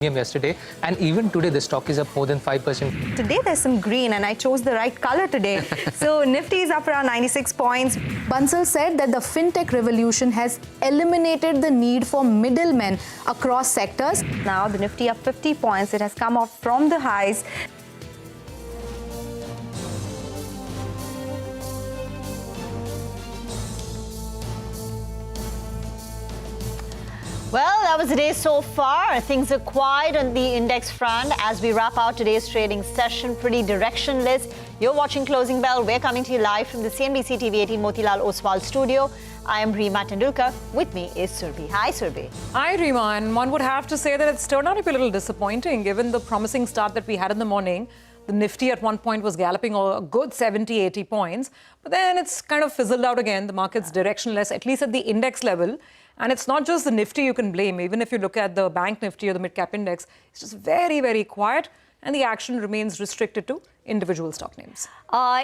yesterday, and even today the stock is up more than 5%. Today there's some green and I chose the right color today. So Nifty is up around 96 points. Bansal said that the fintech revolution has eliminated the need for middlemen across sectors. Now the Nifty up 50 points. It has come off from the highs. Well, that was the day so far. Things are quiet on the index front as we wrap out today's trading session. Pretty directionless. You're watching Closing Bell. We're coming to you live from the CNBC-TV18 Motilal Oswal studio. I am Reema Tendulkar. With me is Surbhi. Hi, Surbhi. Hi, Reema. And one would have to say that it's turned out to be a little disappointing given the promising start that we had in the morning. The Nifty at one point was galloping a good 70, 80 points. But then it's kind of fizzled out again. The market's directionless, at least at the index level. And it's not just the Nifty you can blame. Even if you look at the Bank Nifty or the Midcap Index, it's just very, very quiet. And the action remains restricted to individual stock names.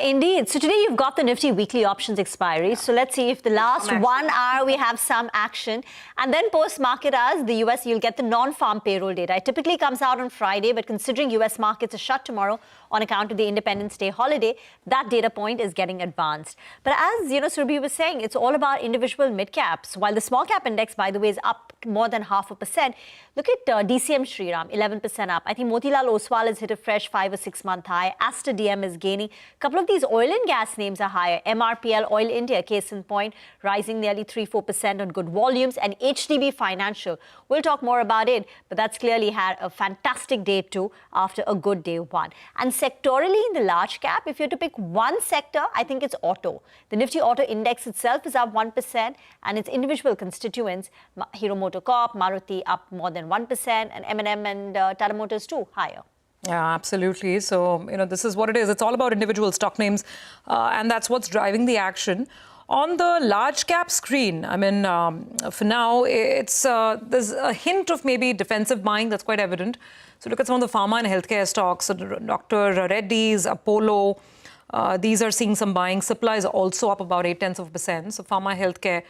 Indeed. So today you've got the Nifty weekly options expiry. So let's see if the last 1 hour we have some action. And then post-market hours, the US, you'll get the non-farm payroll data. It typically comes out on Friday, but considering US markets are shut tomorrow on account of the Independence Day holiday, that data point is getting advanced. But as Surbhi was saying, it's all about individual mid-caps. While the small cap index, by the way, is up more than 0.5%. Look at DCM Shriram, 11% up. I think Motilal Oswal has hit a fresh 5 or 6 month high. Aster DM is gaining. A couple of these oil and gas names are higher. MRPL, Oil India, case in point, rising nearly 3-4% on good volumes. And HDB Financial, we'll talk more about it, but that's clearly had a fantastic day too after a good day one. And sectorally in the large cap, if you had to pick one sector, I think it's auto. The Nifty Auto Index itself is up 1%, and its individual constituents, Hero MotoCorp, Maruti up more than 1%, and M&M and Tata Motors too, higher. Yeah, absolutely. So, this is what it is. It's all about individual stock names, and that's what's driving the action. On the large cap screen, for now, it's there's a hint of maybe defensive buying that's quite evident. So look at some of the pharma and healthcare stocks. So Dr. Reddy's, Apollo, these are seeing some buying. Supply is also up about 0.8%. So pharma, healthcare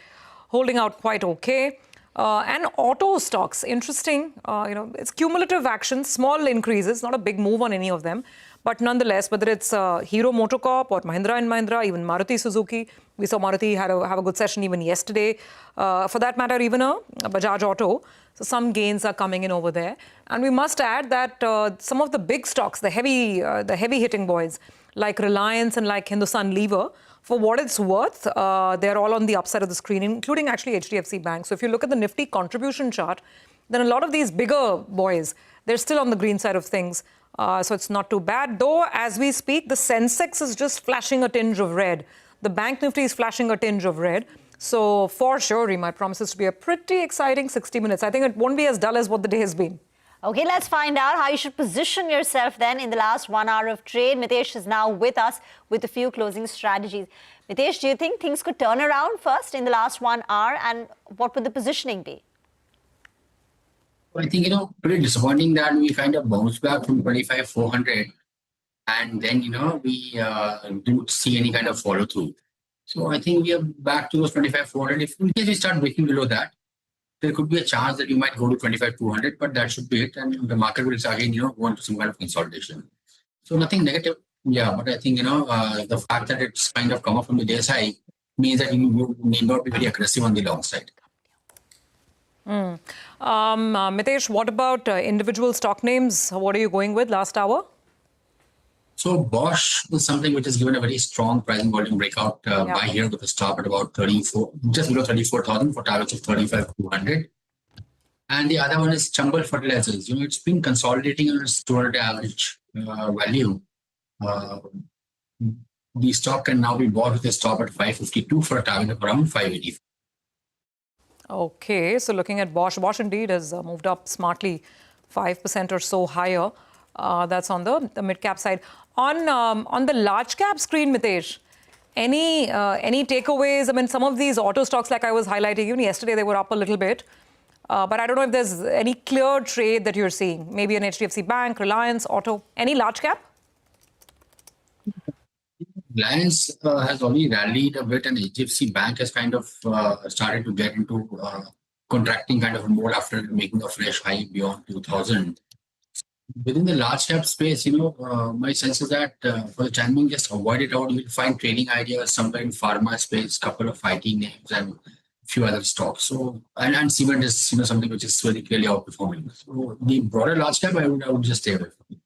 holding out quite okay. And auto stocks, interesting. It's cumulative action, small increases, not a big move on any of them. But nonetheless, whether it's Hero MotoCorp or Mahindra and Mahindra, even Maruti Suzuki, we saw Maruti have a good session even yesterday. For that matter, even a Bajaj Auto. So some gains are coming in over there. And we must add that some of the big stocks, the heavy hitting boys, like Reliance and like Hindustan Lever, for what it's worth, they're all on the upside of the screen, including actually HDFC Bank. So if you look at the Nifty contribution chart, then a lot of these bigger boys, they're still on the green side of things. So it's not too bad. Though, as we speak, the sensex is just flashing a tinge of red. The Bank Nifty is flashing a tinge of red. So for sure, Reema, it promises to be a pretty exciting 60 minutes. I think it won't be as dull as what the day has been. Okay, let's find out how you should position yourself then in the last 1 hour of trade. Mitesh is now with us with a few closing strategies. Mitesh, do you think things could turn around first in the last 1 hour, and what would the positioning be? I think, pretty disappointing that we kind of bounced back from 25,400 and then, we didn't see any kind of follow through. So I think we are back to those 25,400. If in case we start breaking below that, there could be a chance that you might go to 25,200, but that should be it. And the market will again, go into some kind of consolidation. So nothing negative. Yeah, but I think, the fact that it's kind of come up from the day's high means that you need not be very aggressive on the long side. Mitesh, what about individual stock names? What are you going with last hour? So Bosch is something which has given a very strong pricing volume breakout by here with a stop at about 34, just below 34,000 for targets of 35,200. And the other one is Chambal Fertilizers. It's been consolidating on its 200 average value. The stock can now be bought with a stop at 552 for a target of around 580. Okay, so looking at Bosch, Bosch indeed has moved up smartly 5% or so higher. That's on the mid-cap side. On the large cap screen, Mitesh, any takeaways? Some of these auto stocks, like I was highlighting, even yesterday, they were up a little bit. But I don't know if there's any clear trade that you're seeing. Maybe an HDFC Bank, Reliance, Auto, any large cap? Reliance has already rallied a bit, and HDFC Bank has kind of started to get into contracting kind of mode after making a fresh high beyond 2000. Within the large cap space, my sense is that for the time being, just avoid it out. You'll find trading ideas somewhere in pharma space, couple of IT names, and few other stocks. So and cement is something which is very clearly outperforming. So the broader large cap, I would just stay away from.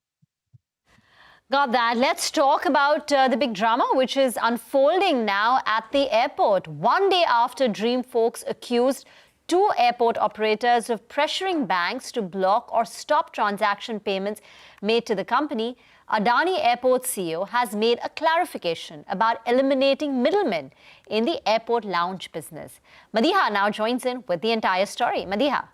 Got that. Let's talk about the big drama which is unfolding now at the airport. One day after Dream folks accused two airport operators of pressuring banks to block or stop transaction payments made to the company, Adani Airport CEO has made a clarification about eliminating middlemen in the airport lounge business. Madiha now joins in with the entire story. Madiha.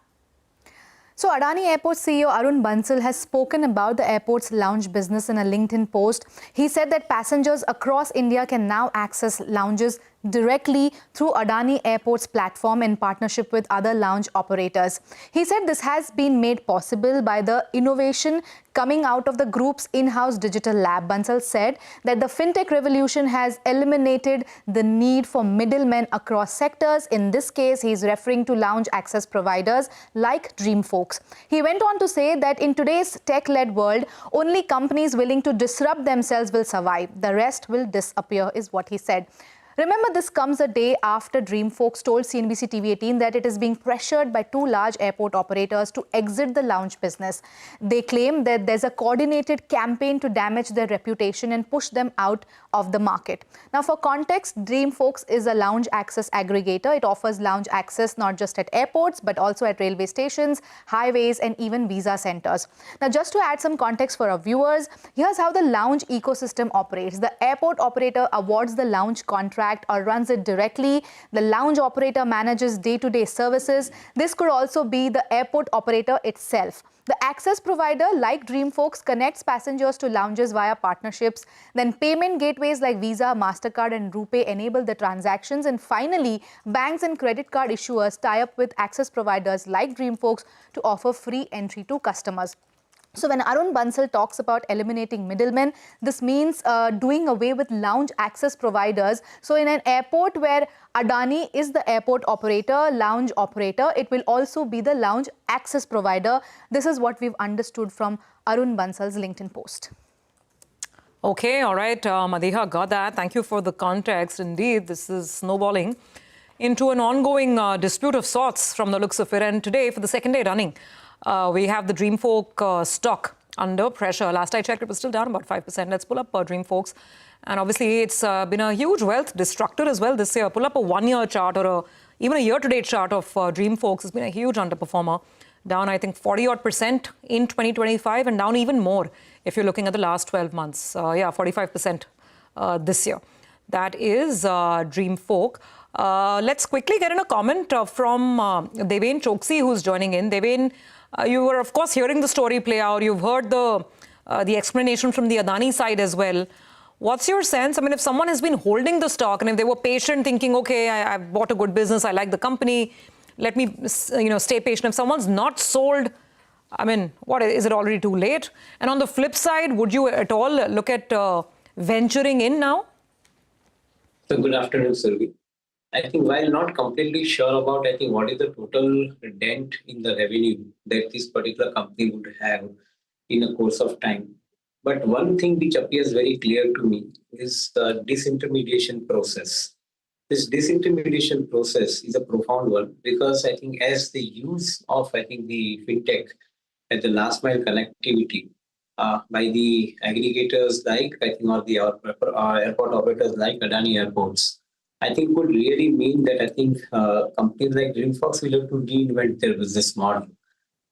So Adani Airport CEO Arun Bansal has spoken about the airport's lounge business in a LinkedIn post. He said that passengers across India can now access lounges directly through Adani Airport's platform in partnership with other lounge operators. He said this has been made possible by the innovation coming out of the group's in-house digital lab. Bansal said that the fintech revolution has eliminated the need for middlemen across sectors. In this case, he is referring to lounge access providers like Dream folks. He went on to say that in today's tech-led world, only companies willing to disrupt themselves will survive. The rest will disappear, is what he said. Remember, this comes a day after Dream folks told CNBC-TV18 that it is being pressured by two large airport operators to exit the lounge business. They claim that there's a coordinated campaign to damage their reputation and push them out of the market. Now, for context, Dream folks is a lounge access aggregator. It offers lounge access not just at airports, but also at railway stations, highways, and even visa centers. Now, just to add some context for our viewers, here's how the lounge ecosystem operates. The airport operator awards the lounge contract or runs it directly. The lounge operator manages day-to-day services. This could also be the airport operator itself. The access provider, like Dream folks, connects passengers to lounges via partnerships. Then payment gateways like Visa, MasterCard and RuPay enable the transactions. And finally, banks and credit card issuers tie up with access providers like Dream folks to offer free entry to customers. So when Arun Bansal talks about eliminating middlemen, this means doing away with lounge access providers. So in an airport where Adani is the airport operator, lounge operator, it will also be the lounge access provider. This is what we've understood from Arun Bansal's LinkedIn post. Okay, all right, Madiha, got that. Thank you for the context. Indeed, this is snowballing into an ongoing dispute of sorts from the looks of it. And today, for the second day running, we have the Dream folk stock under pressure. Last I checked, it was still down about 5%. Let's pull up Dream folks. And obviously, it's been a huge wealth destructor as well this year. Pull up a one-year chart or even a year-to-date chart of Dream folks. It's been a huge underperformer. Down, I think, 40-odd% in 2025 and down even more if you're looking at the last 12 months. 45% this year. That is Dream folk. Let's quickly get in a comment from Deven Choksi, who's joining in. Deven, you were, of course, hearing the story play out. You've heard the explanation from the Adani side as well. What's your sense? I mean, if someone has been holding the stock and if they were patient, thinking, okay, I've bought a good business, I like the company, let me, stay patient. If someone's not sold, I mean, what is it already too late? And on the flip side, would you at all look at venturing in now? So good afternoon, Survi. I think while not completely sure about, what is the total dent in the revenue that this particular company would have in a course of time. But one thing which appears very clear to me is the disintermediation process. This disintermediation process is a profound one because I think as the use of, the fintech at the last mile connectivity by the aggregators like, or the airport operators like Adani Airports, I think would really mean that companies like DreamFox will have to reinvent their business model.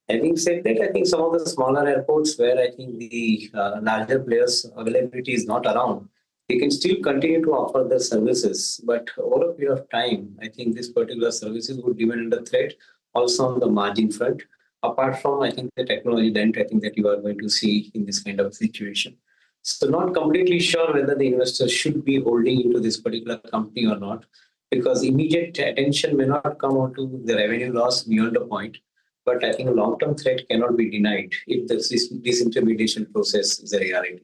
Having said that, I think some of the smaller airports where the larger players' availability is not around, they can still continue to offer the services. But over a period of time, I think these particular services would remain under threat also on the margin front, apart from, the technology dent, that you are going to see in this kind of situation. So not completely sure whether the investors should be holding into this particular company or not, because immediate attention may not come onto the revenue loss beyond a point. But I think a long-term threat cannot be denied if this disintermediation process is a reality.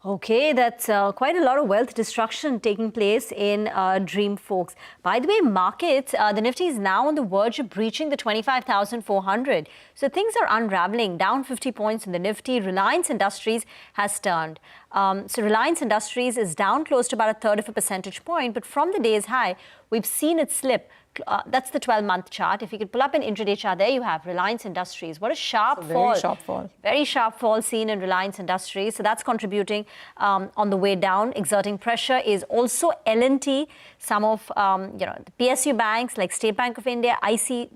Okay, that's quite a lot of wealth destruction taking place in Dream, folks. By the way, markets, the Nifty is now on the verge of breaching the 25,400. So things are unraveling, down 50 points in the Nifty. Reliance Industries has turned. So Reliance Industries is down close to about 1/3 of a percentage point, but from the day's high, we've seen it slip. That's the 12-month chart. If you could pull up an intraday chart, there you have Reliance Industries. What a sharp fall. Very sharp fall. Very sharp fall seen in Reliance Industries. So that's contributing on the way down. Exerting pressure is also L&T. Some of the PSU banks like State Bank of India, ITC,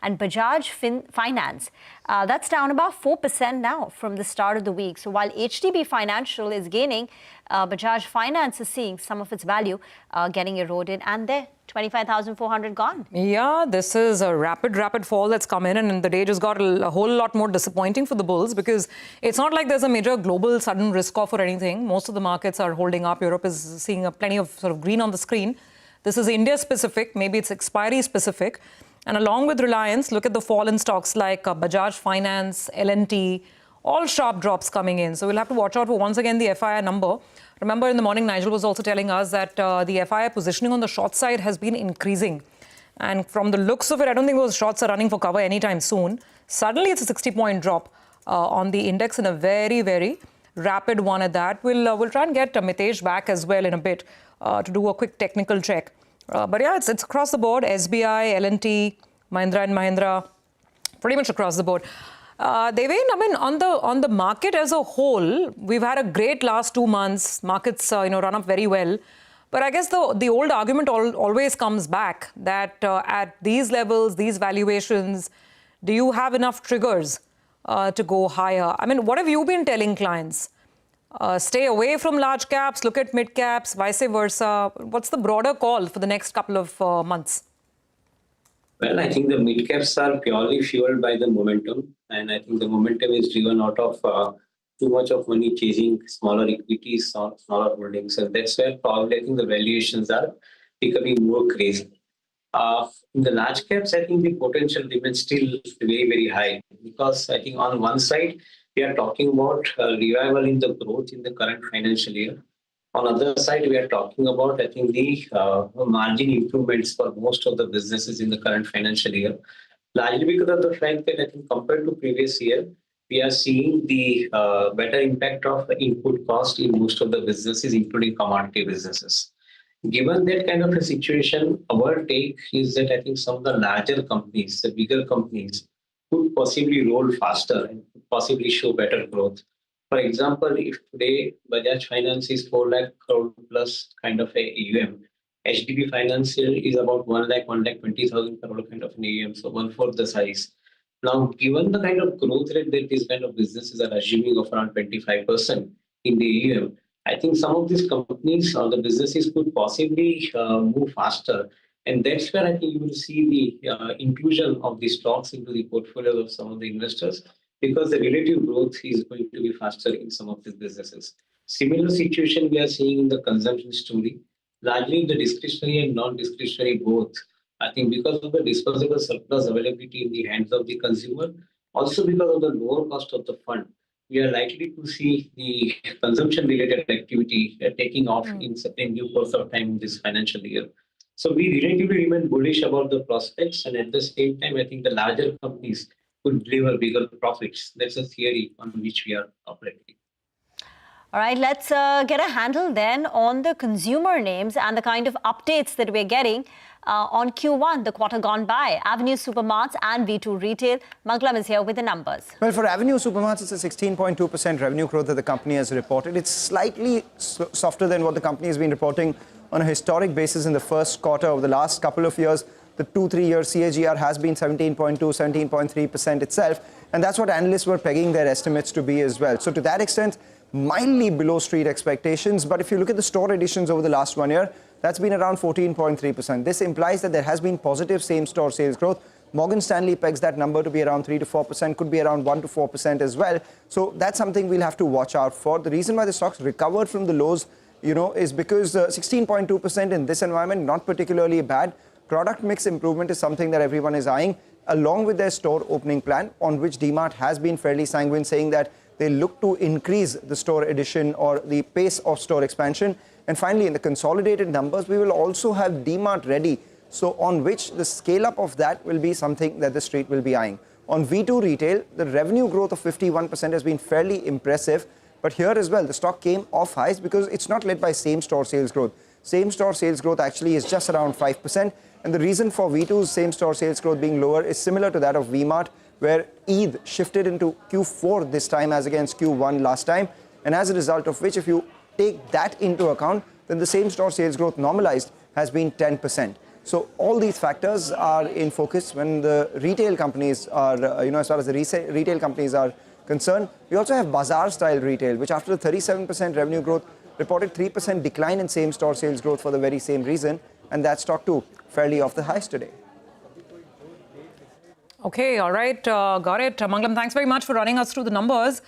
and Bajaj Finance. That's down about 4% now from the start of the week. So while HDB Financial is gaining, Bajaj Finance is seeing some of its value getting eroded, and there, 25,400 gone. Yeah, this is a rapid fall that's come in, and the day just got a whole lot more disappointing for the bulls because it's not like there's a major global sudden risk-off or anything. Most of the markets are holding up. Europe is seeing plenty of sort of green on the screen. This is India-specific. Maybe it's expiry-specific. And along with Reliance, look at the fall in stocks like Bajaj Finance, L&T, all sharp drops coming in. So we'll have to watch out for, once again, the FII number. Remember, in the morning, Nigel was also telling us that the FII positioning on the short side has been increasing. And from the looks of it, I don't think those shorts are running for cover anytime soon. Suddenly, it's a 60-point drop on the index, and a very, very rapid one at that. We'll try and get Mitesh back as well in a bit to do a quick technical check. But yeah, it's across the board. SBI, L&T, Mahindra & Mahindra, pretty much across the board. Devin, I mean, on the market as a whole, we've had a great last 2 months. Markets, run up very well. But I guess the old argument always comes back that at these levels, these valuations, do you have enough triggers to go higher? I mean, what have you been telling clients? Stay away from large caps, look at mid caps, vice versa. What's the broader call for the next couple of months? Well, I think the mid caps are purely fueled by the momentum, and I think the momentum is driven out of too much of money chasing smaller equities or smaller holdings, and that's where probably I think the valuations are becoming more crazy. In the large caps, I think the potential remains still very, very high because I think on one side, we are talking about revival in the growth in the current financial year. On the other side, we are talking about, I think, the margin improvements for most of the businesses in the current financial year, largely because of the fact that I think compared to previous year, we are seeing the better impact of input cost in most of the businesses, including commodity businesses. Given that kind of a situation, our take is that I think some of the larger companies, the bigger companies, could possibly roll faster and possibly show better growth. For example, if today Bajaj Finance is 4 lakh crore plus kind of a AUM, HDB Financial is about 1,20,000 crore kind of an AUM, so 1/4 the size. Now, given the kind of growth rate that these kind of businesses are assuming of around 25% in the AUM, I think some of these companies or the businesses could possibly move faster. And that's where I think you will see the inclusion of the stocks into the portfolios of some of the investors, because the relative growth is going to be faster in some of these businesses. Similar situation we are seeing in the consumption story, largely in the discretionary and non-discretionary both. I think because of the disposable surplus availability in the hands of the consumer, also because of the lower cost of the fund, we are likely to see the consumption-related activity taking off in certain due course of time in this financial year. So we relatively remain bullish about the prospects, and at the same time, I think the larger companies could deliver bigger profits. That's a theory on which we are operating. All right, let's get a handle then on the consumer names and the kind of updates that we're getting on Q1, the quarter gone by. Avenue Supermarts and V2 Retail. Mangalam is here with the numbers. Well, for Avenue Supermarts, it's a 16.2% revenue growth that the company has reported. It's slightly softer than what the company has been reporting on a historic basis in the first quarter of the last couple of years. The 2-3 year CAGR has been 17.2, 17.3% itself. And that's what analysts were pegging their estimates to be as well. So to that extent, mildly below street expectations. But if you look at the store additions over the last 1 year, that's been around 14.3%. This implies that there has been positive same-store sales growth. Morgan Stanley pegs that number to be around 3 to 4%, could be around 1 to 4% as well. So that's something we'll have to watch out for. The reason why the stocks recovered from the lows, is because 16.2% in this environment, not particularly bad. Product mix improvement is something that everyone is eyeing, along with their store opening plan, on which DMart has been fairly sanguine, saying that they look to increase the store addition or the pace of store expansion. And finally, in the consolidated numbers, we will also have DMart ready, so on which the scale-up of that will be something that the street will be eyeing. On V2 retail, the revenue growth of 51% has been fairly impressive. But here as well, the stock came off highs because it's not led by same-store sales growth. Same-store sales growth actually is just around 5%. And the reason for V2's same-store sales growth being lower is similar to that of VMart, where Eid shifted into Q4 this time as against Q1 last time. And as a result of which, if you take that into account, then the same-store sales growth normalized has been 10%. So all these factors are in focus when the retail companies are, as far as the retail companies are concerned. We also have bazaar-style retail, which after the 37% revenue growth, reported 3% decline in same-store sales growth for the very same reason. And that stock too, fairly off the highs today. Okay, all right, got it. Mangalam, thanks very much for running us through the numbers.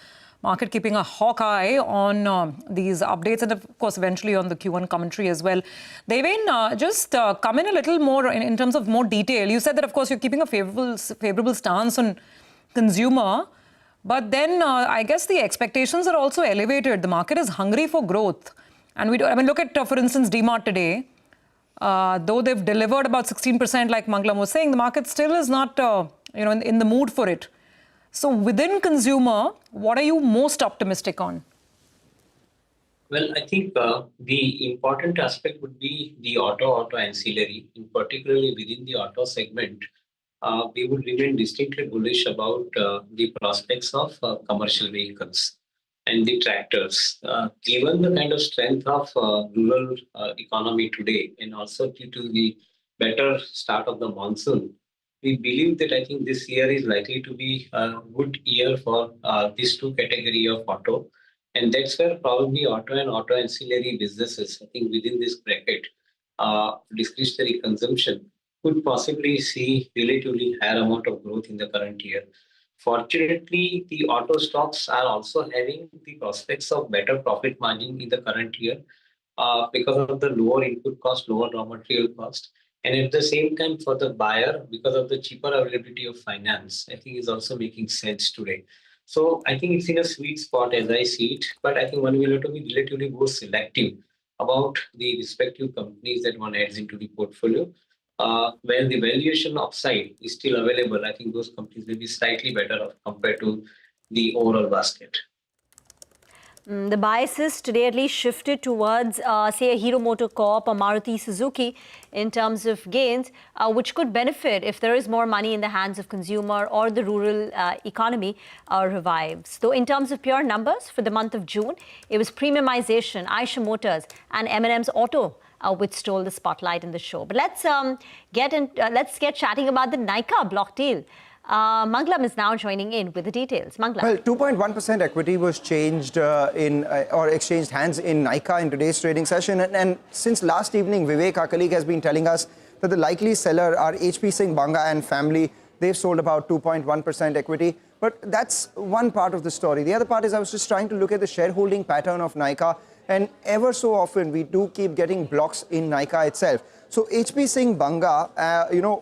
Market keeping a hawk eye on these updates and, of course, eventually on the Q1 commentary as well. Devin, just come in a little more in terms of more detail. You said that, of course, you're keeping a favorable stance on consumer. But then I guess the expectations are also elevated. The market is hungry for growth. And look at, for instance, DMart today. Though they've delivered about 16%, like Mangalam was saying, the market still is not, in the mood for it. So within consumer, what are you most optimistic on? Well, I think the important aspect would be the auto ancillary, in particularly within the auto segment. We would remain distinctly bullish about the prospects of commercial vehicles and the tractors. Given the kind of strength of rural economy today, and also due to the better start of the monsoon, we believe that I think this year is likely to be a good year for these two categories of auto. And that's where probably auto and auto ancillary businesses, I think within this bracket, discretionary consumption could possibly see relatively higher amount of growth in the current year. Fortunately, the auto stocks are also having the prospects of better profit margin in the current year because of the lower input cost, lower raw material cost. And at the same time, for the buyer, because of the cheaper availability of finance, I think is also making sense today. So I think it's in a sweet spot as I see it, but I think one will have to be relatively more selective about the respective companies that one adds into the portfolio. Where the valuation upside is still available, I think those companies will be slightly better off compared to the overall basket. The biases today at least shifted towards, say, a Hero MotoCorp or Maruti Suzuki in terms of gains, which could benefit if there is more money in the hands of consumer or the rural economy revives. Though in terms of pure numbers for the month of June, it was premiumization, Eicher Motors and M&M's Auto which stole the spotlight in the show. But let's get chatting about the Nykaa block deal. Mangalam is now joining in with the details. Mangalam. Well, 2.1% equity was changed or exchanged hands in Nykaa in today's trading session. And since last evening, Vivek, our colleague, has been telling us that the likely seller are HP Singh Banga and family. They've sold about 2.1% equity. But that's one part of the story. The other part is I was just trying to look at the shareholding pattern of Nykaa. And ever so often, we do keep getting blocks in Nykaa itself. So HP Singh Banga,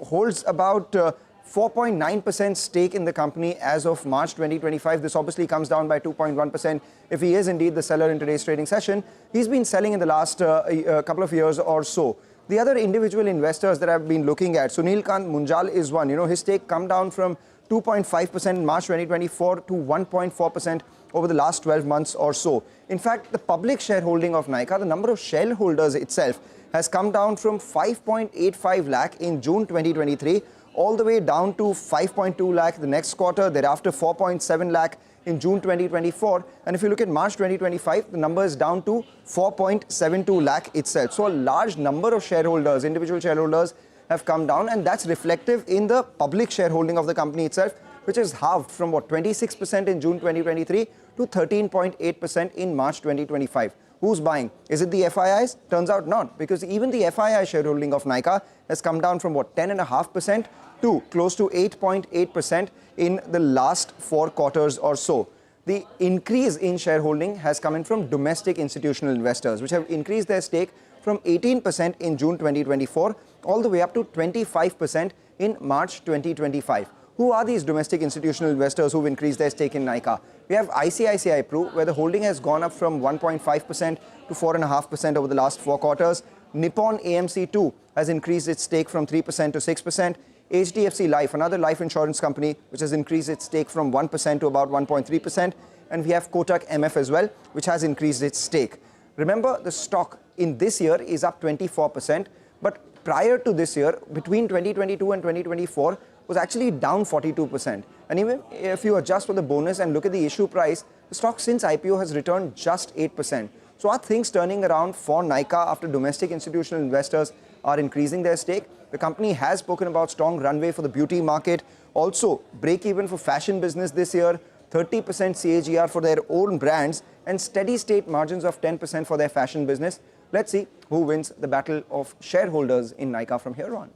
holds about 4.9% stake in the company as of March 2025. This obviously comes down by 2.1% if he is indeed the seller in today's trading session. He's been selling in the last couple of years or so. The other individual investors that I've been looking at, Sunil Kant Munjal is one. His stake come down from 2.5% in March 2024 to 1.4% over the last 12 months or so. In fact, the public shareholding of Nykaa, the number of shareholders itself, has come down from 5.85 lakh in June 2023 all the way down to 5.2 lakh the next quarter, thereafter 4.7 lakh in June 2024. And if you look at March 2025, the number is down to 4.72 lakh itself. So a large number of shareholders, individual shareholders, have come down, and that's reflective in the public shareholding of the company itself, which has halved from 26% in June 2023 to 13.8% in March 2025. Who's buying? Is it the FIIs? Turns out not, because even the FII shareholding of Nykaa has come down from 10.5% to close to 8.8% in the last 4 quarters or so. The increase in shareholding has come in from domestic institutional investors, which have increased their stake from 18% in June 2024 all the way up to 25% in March 2025. Who are these domestic institutional investors who've increased their stake in Nykaa? We have ICICI Pru, where the holding has gone up from 1.5% to 4.5% over the last 4 quarters. Nippon AMC too has increased its stake from 3% to 6%. HDFC Life, another life insurance company, which has increased its stake from 1% to about 1.3%. And we have Kotak MF as well, which has increased its stake. Remember, the stock in this year is up 24%, but prior to this year, between 2022 and 2024, was actually down 42%. And even if you adjust for the bonus and look at the issue price, the stock since IPO has returned just 8%. So are things turning around for Nykaa after domestic institutional investors are increasing their stake? The company has spoken about strong runway for the beauty market, also break even for fashion business this year, 30% CAGR for their own brands, and steady state margins of 10% for their fashion business. Let's see who wins the battle of shareholders in Nykaa from here on.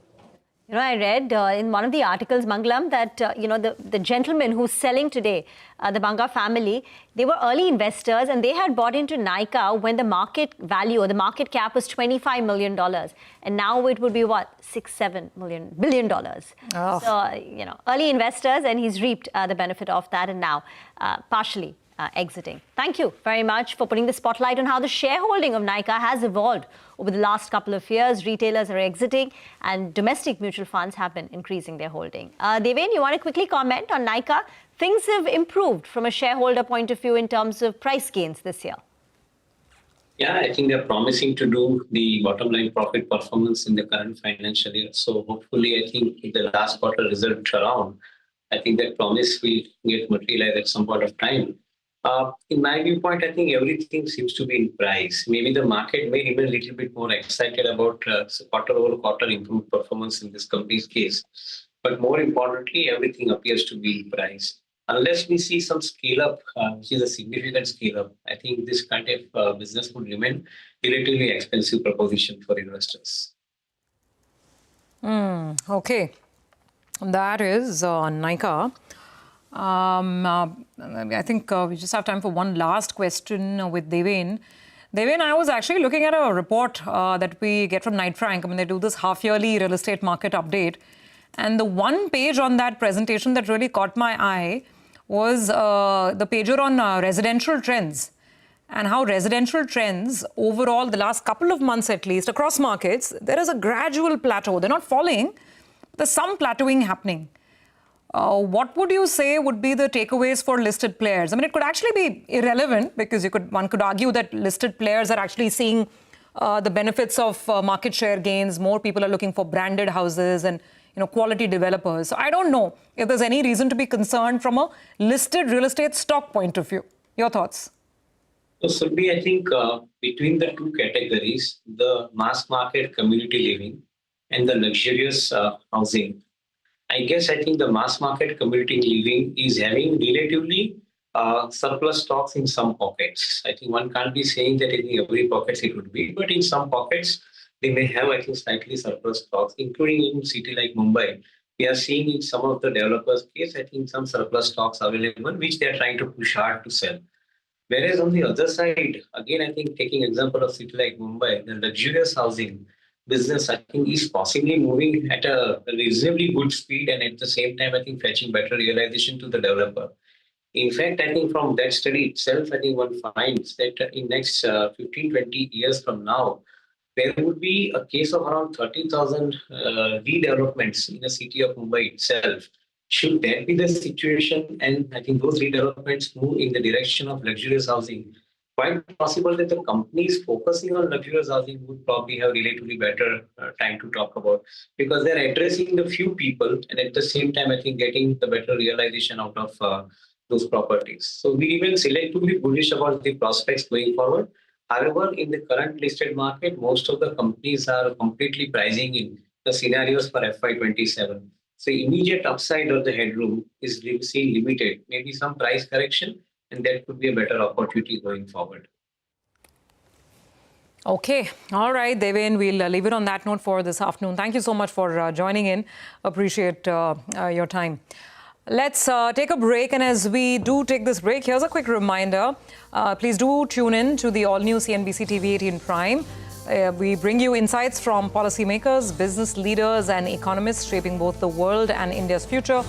You know, I read in one of the articles, Mangalam, that, the gentleman who's selling today, the Banga family, they were early investors and they had bought into Nykaa when the market value or the market cap was $25 million. And now it would be what? $6-7 billion. Oh. So, early investors, and he's reaped the benefit of that and now partially exiting. Thank you very much for putting the spotlight on how the shareholding of Nykaa has evolved over the last couple of years. Retailers are exiting and domestic mutual funds have been increasing their holding. Deven, you want to quickly comment on Nykaa? Things have improved from a shareholder point of view in terms of price gains this year. Yeah, I think they're promising to do the bottom line profit performance in the current financial year. So hopefully, I think if the last quarter result around, I think that promise will get materialized at some point of time. In my viewpoint, I think everything seems to be in price. Maybe the market may remain a little bit more excited about quarter-over-quarter improved performance in this company's case. But more importantly, everything appears to be in price. Unless we see some scale-up, which is a significant scale-up, I think this kind of business would remain relatively expensive proposition for investors. Okay. That is Nykaa. I think we just have time for one last question with Deven. Deven, I was actually looking at a report that we get from Knight Frank. I mean, they do this half-yearly real estate market update. And the one page on that presentation that really caught my eye was the pager on residential trends and how residential trends overall, the last couple of months at least, across markets, there is a gradual plateau. They're not falling. There's some plateauing happening. What would you say would be the takeaways for listed players? I mean, it could actually be irrelevant because one could argue that listed players are actually seeing the benefits of market share gains. More people are looking for branded houses and quality developers. So I don't know if there's any reason to be concerned from a listed real estate stock point of view. Your thoughts? So, Surbi, I think between the two categories, the mass market community living and the luxurious housing, I think the mass market community living is having relatively surplus stocks in some pockets. I think one can't be saying that in every pocket it would be, but in some pockets, they may have, slightly surplus stocks, including in a city like Mumbai. We are seeing in some of the developers' case, some surplus stocks available, which they are trying to push hard to sell. Whereas on the other side, again, taking example of city like Mumbai, the luxurious housing business, is possibly moving at a reasonably good speed and at the same time, fetching better realization to the developer. In fact, from that study itself, one finds that in next 15-20 years from now, there would be a case of around 30,000 redevelopments in the city of Mumbai itself. Should that be the situation, and those redevelopments move in the direction of luxurious housing, quite possible that the companies focusing on luxurious housing would probably have relatively better time to talk about, because they're addressing the few people and at the same time, getting the better realization out of those properties. So we remain selectively bullish about the prospects going forward. However, in the current listed market, most of the companies are completely pricing in the scenarios for FY27. So immediate upside of the headroom is seen limited, maybe some price correction, and that could be a better opportunity going forward. Okay. All right, Deven, we'll leave it on that note for this afternoon. Thank you so much for joining in. Appreciate your time. Let's take a break. And as we do take this break, here's a quick reminder. Please do tune in to the all-new CNBC-TV18 Prime. We bring you insights from policymakers, business leaders and economists shaping both the world and India's future.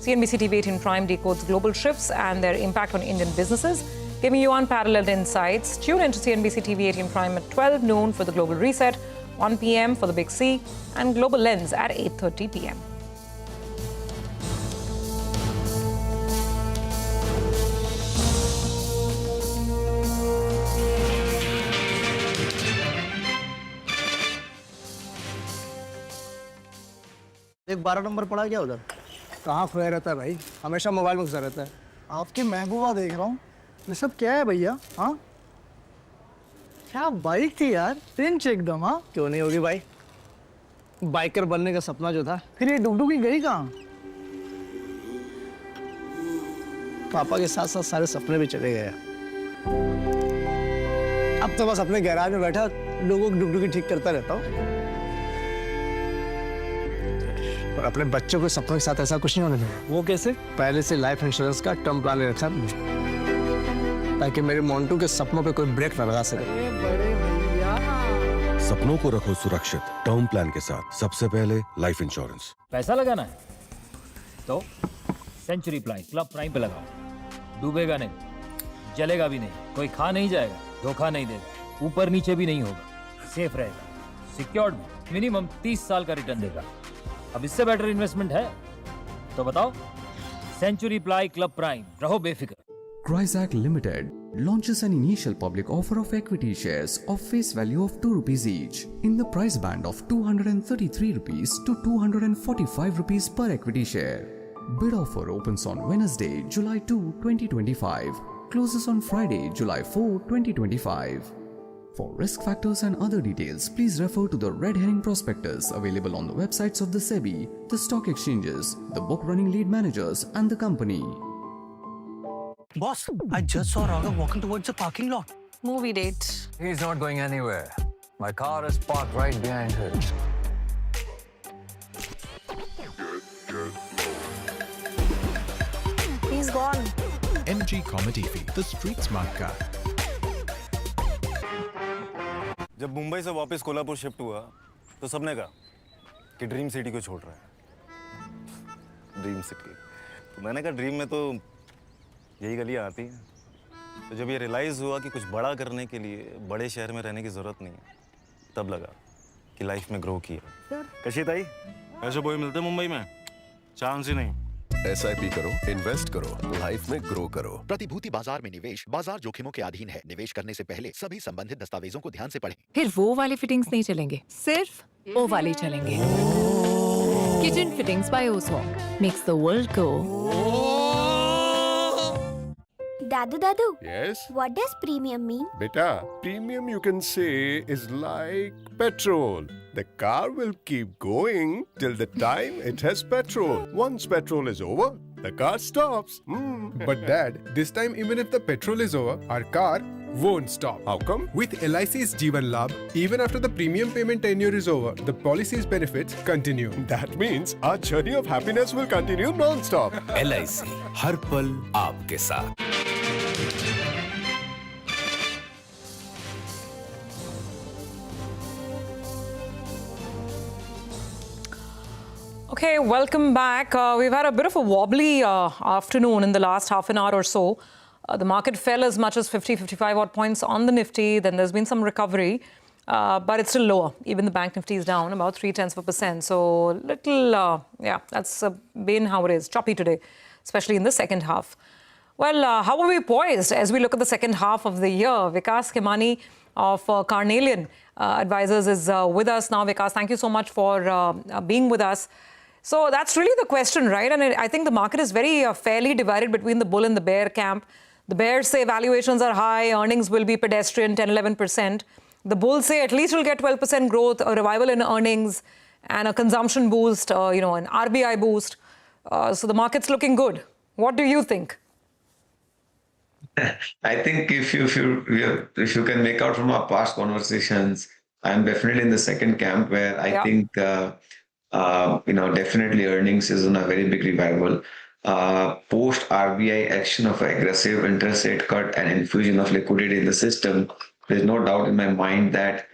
CNBC TV18 Prime decodes global shifts and their impact on Indian businesses, giving you unparalleled insights. Tune into CNBC TV18 Prime at 12 noon for the Global Reset, 1 p.m. for the Big C, and Global Lens at 8:30 p.m. एक 12 number पड़ा क्या उधर? कहाँ खोया रहता है भाई, हमेशा मोबाइल में घुसा रहता है। आपकी महबूबा देख रहा हूँ। ये सब क्या है भैया? हाँ, क्या बाइक थी यार, रिंच एकदम। हाँ, क्यों नहीं होगी भाई, बाइकर बनने का सपना जो था। फिर ये डुगडुगी गई कहाँ? पापा के साथ साथ सारे सपने भी चले गए। अब तो बस अपने गैराज में बैठा लोगों की डुगडुगी ठीक करता रहता हूँ। और अपने बच्चों के सपनों के साथ ऐसा कुछ नहीं होने देगा। वो कैसे? पहले से लाइफ इंश्योरेंस का टर्म प्लान ले रखा है, ताकि मेरे मोन्टू के सपनों पे कोई ब्रेक ना लगा सके। बड़े भैया, सपनों को रखो सुरक्षित टर्म प्लान के साथ। सबसे पहले लाइफ इंश्योरेंस। पैसा लगाना है तो सेंचुरी क्लब प्राइम पे लगाओ। डूबेगा नहीं, जलेगा भी नहीं, कोई खा नहीं जाएगा, धोखा नहीं देगा, ऊपर नीचे भी नहीं होगा, सेफ रहेगा, सिक्योर्ड भी, मिनिमम 30 साल का रिटर्न देगा। अब इससे बेटर इन्वेस्टमेंट है तो बताओ। सेंचुरी क्लब प्राइम, रहो बेफिक्र। Crizac Limited launches an initial public offer of equity shares of face value of 2 rupees each in the price band of 233 rupees to 245 rupees per equity share. Bid offer opens on Wednesday, July 2, 2025. Closes on Friday, July 4, 2025. For risk factors and other details, please refer to the red herring prospectus available on the websites of the SEBI, the stock exchanges, the book running lead managers, and the company. Boss, I just saw Raghav walking towards the parking lot. Movie date. He's not going anywhere. My car is parked right behind him. He's gone. MG Comedy Fee, the street smart car. जब मुंबई से वापस Kolhapur shift हुआ तो सबने कहा कि dream city को छोड़ रहा है। ड्रीम सिटी, तो मैंने कहा ड्रीम में तो यही गलियां आती हैं। तो जब ये रियलाइज़ हुआ कि कुछ बड़ा करने के लिए बड़े शहर में रहने की ज़रूरत नहीं है, तब लगा कि लाइफ में ग्रो किया। कशिता ही ऐसे बॉय मिलते मुंबई में, चांस ही नहीं। SIP करो, इन्वेस्ट करो, लाइफ में ग्रो करो। प्रतिभूति बाजार में निवेश बाजार जोखिमों के अधीन है। निवेश करने से पहले सभी संबंधित दस्तावेजों को ध्यान से पढ़ें। फिर वो वाले फिटिंग्स नहीं चलेंगे, सिर्फ ओ वाले चलेंगे। Kitchen fittings by Oso makes the world go. Dadu, Yes? what does premium mean? Beta, premium you can say is like petrol. The car will keep going till the time it has petrol. Once petrol is over, the car stops. But Dad, this time even if the petrol is over, our car won't stop. How come? With LIC's Jeevan Labh, even after the premium payment tenure is over, the policy's benefits continue. That means our journey of happiness will continue non-stop. LIC, हर पल आपके साथ। Okay, welcome back. We've had a bit of a wobbly afternoon in the last half an hour or so. The market fell as much as 55 odd points on the Nifty. Then there's been some recovery, but it's still lower. Even the bank Nifty is down about 0.3%. So little, that's been how it is. Choppy today, especially in the second half. Well, how are we poised as we look at the second half of the year? Vikas Khemani of Carnelian Advisors is with us now. Vikas, thank you so much for being with us. So that's really the question, right? And I think the market is very fairly divided between the bull and the bear camp. The bears say valuations are high, earnings will be pedestrian, 10-11%. The bulls say at least we'll get 12% growth, a revival in earnings, and a consumption boost, an RBI boost. So the market's looking good. What do you think? I think if you can make out from our past conversations, I'm definitely in the second camp where I think definitely earnings is on a very big revival. Post RBI action of aggressive interest rate cut and infusion of liquidity in the system, there's no doubt in my mind that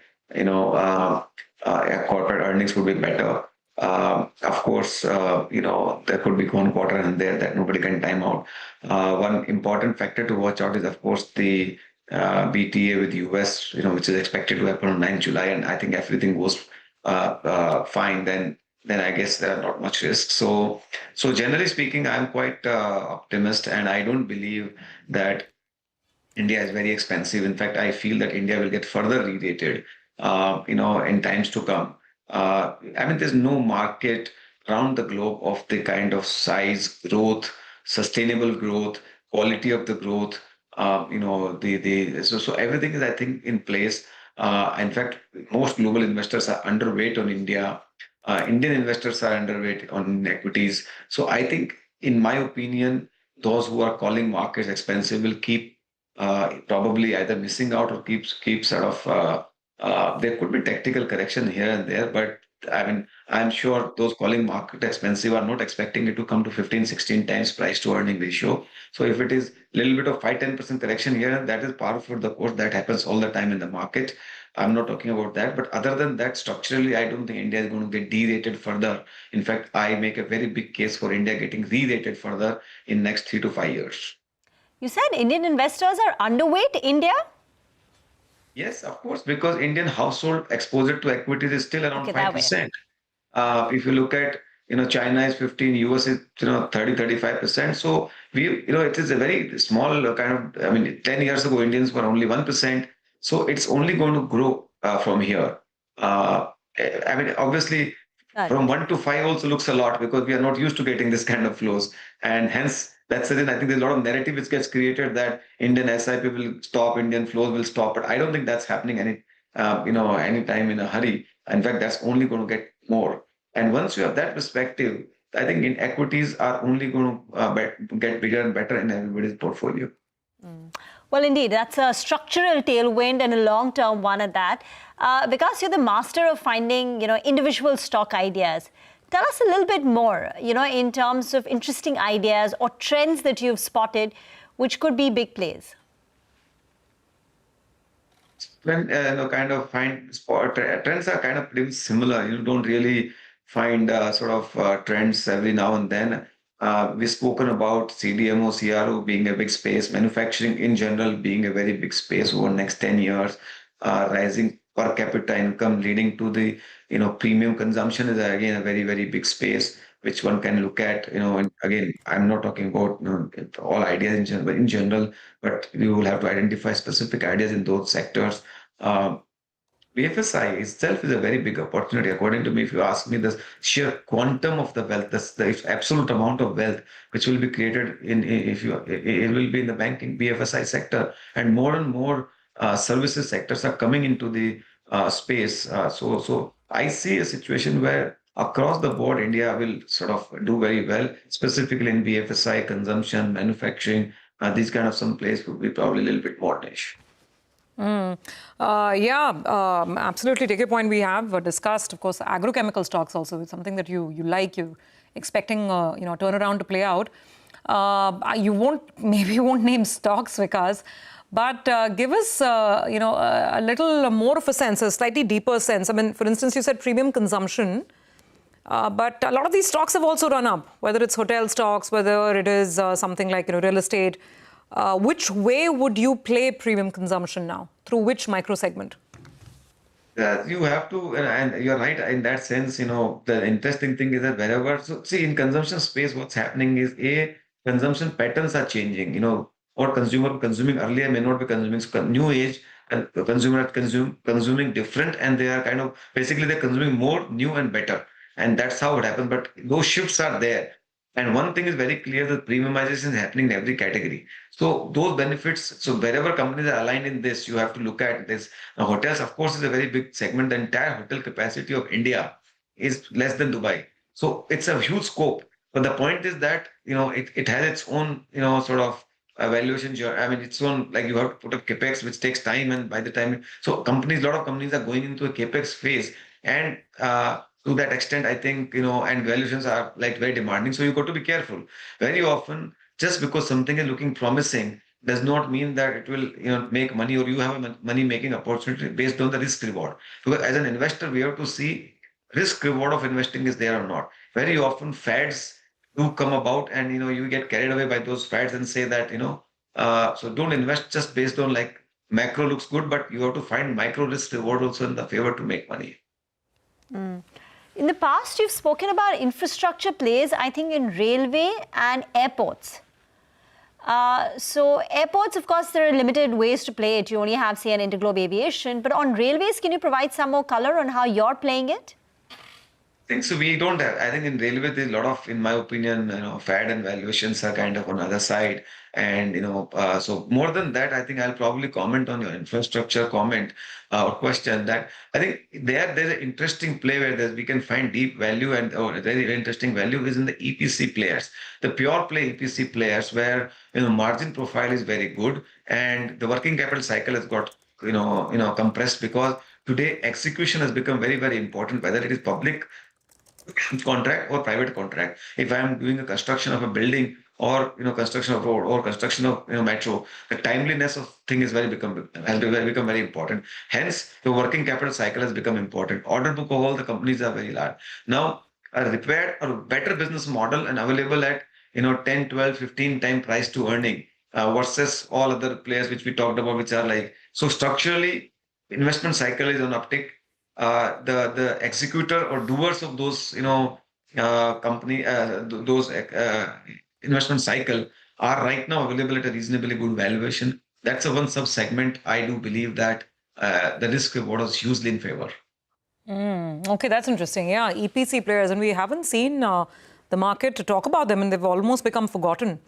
corporate earnings would be better. Of course, there could be one quarter and there that nobody can time out. One important factor to watch out is, of course, the BTA with US, which is expected to happen on 9th July, and I think everything goes fine. Then I guess there are not much risk. So generally speaking, I'm quite optimist, and I don't believe that India is very expensive. In fact, I feel that India will get further re-rated, in times to come. There's no market around the globe of the kind of size, growth, sustainable growth, quality of the growth. So everything is, I think, in place. In fact, most global investors are underweight on India. Indian investors are underweight on equities. So I think, in my opinion, those who are calling markets expensive will keep probably either missing out or keep sort of there could be tactical correction here and there, but I'm sure those calling market expensive are not expecting it to come to 15, 16 times price to earning ratio. So if it is a little bit of 5-10% correction here, that is par for the course. That happens all the time in the market. I'm not talking about that. But other than that, structurally, I don't think India is going to get derated further. In fact, I make a very big case for India getting re-rated further in next 3 to 5 years. You said Indian investors are underweight India? Yes, of course, because Indian household exposure to equities is still around 5%. If you look at, China is 15, US is, 30, 35%. So it is a very small kind of, 10 years ago, Indians were only 1%. So it's only going to grow from here. Obviously, from 1 to 5 also looks a lot because we are not used to getting this kind of flows. And hence, that's the reason I think there's a lot of narrative which gets created that Indian SIP will stop, Indian flows will stop. But I don't think that's happening any time in a hurry. In fact, that's only going to get more. And once you have that perspective, I think in equities are only going to get bigger and better in everybody's portfolio. Well, indeed, that's a structural tailwind and a long-term one at that. Because you're the master of finding, individual stock ideas. Tell us a little bit more, in terms of interesting ideas or trends that you've spotted, which could be big plays. When kind of find trends are kind of pretty similar. You don't really find trends every now and then. We've spoken about CDMO, CRO being a big space, manufacturing in general being a very big space over the next 10 years, rising per capita income leading to the premium consumption is again a very, very big space which one can look at. And again, I'm not talking about all ideas in general, but you will have to identify specific ideas in those sectors. BFSI itself is a very big opportunity. According to me, if you ask me, the sheer quantum of the wealth, the absolute amount of wealth which will be created it will be in the banking BFSI sector, and more services sectors are coming into the space. So I see a situation where across the board, India will sort of do very well, specifically in BFSI, consumption, manufacturing. These kind of some place would be probably a little bit more niche. Absolutely. Take your point. We have discussed, of course, agrochemical stocks also. It's something that you like. You're expecting, turnaround to play out. You won't name stocks, Vikas, but give us, a little more of a sense, a slightly deeper sense. For instance, you said premium consumption, but a lot of these stocks have also run up, whether it's hotel stocks, whether it is something like, real estate. Which way would you play premium consumption now? Through which micro segment? You have to, and you're right in that sense. The interesting thing is that in consumption space, what's happening is consumption patterns are changing. What consumer consuming earlier may not be consuming. So new age consumer consuming different, and they are kind of basically they're consuming more, new and better, and that's how it happens. But those shifts are there. And one thing is very clear that premiumization is happening in every category. So those benefits, wherever companies are aligned in this, you have to look at this. Now, hotels, of course, is a very big segment. The entire hotel capacity of India is less than Dubai. So it's a huge scope. But the point is that, it has its own, sort of valuation. Its own, like you have to put up capex, which takes time. And by the time, a lot of companies are going into a capex phase. And, to that extent, I think, and valuations are like very demanding. So you've got to be careful. Very often, just because something is looking promising does not mean that it will, make money or you have a money making opportunity based on the risk reward. Because as an investor, we have to see risk reward of investing is there or not. Very often fads do come about, and you get carried away by those fads and say that so don't invest just based on like macro looks good, but you have to find micro risk reward also in the favor to make money. In the past, you've spoken about infrastructure plays, I think, in railway and airports. So airports, of course, there are limited ways to play it. You only have, say, an Interglobe Aviation. But on railways, can you provide some more color on how you're playing it? I think so. We don't have. I think in railway there's a lot of, in my opinion, fad and valuations are kind of on the other side. And so more than that, I think I'll probably comment on your infrastructure comment or question that I think there's an interesting play where we can find deep value and very interesting value is in the EPC players, the pure play EPC players where margin profile is very good and the working capital cycle has got compressed because today execution has become very, very important, whether it is public contract or private contract. If I am doing a construction of a building or construction of road or construction of metro, the timeliness of thing is has become very important. Hence, the working capital cycle has become important. Order book of all the companies are very large. Now, a repaired or better business model and available at 10, 12, 15 time price to earning versus all other players which we talked about, which are like so structurally investment cycle is on uptick. The executor or doers of those those investment cycle are right now available at a reasonably good valuation. That's a one sub segment. I do believe that the risk reward is hugely in favor. Okay, that's interesting. Yeah, EPC players, and we haven't seen the market to talk about them, and they've almost become forgotten.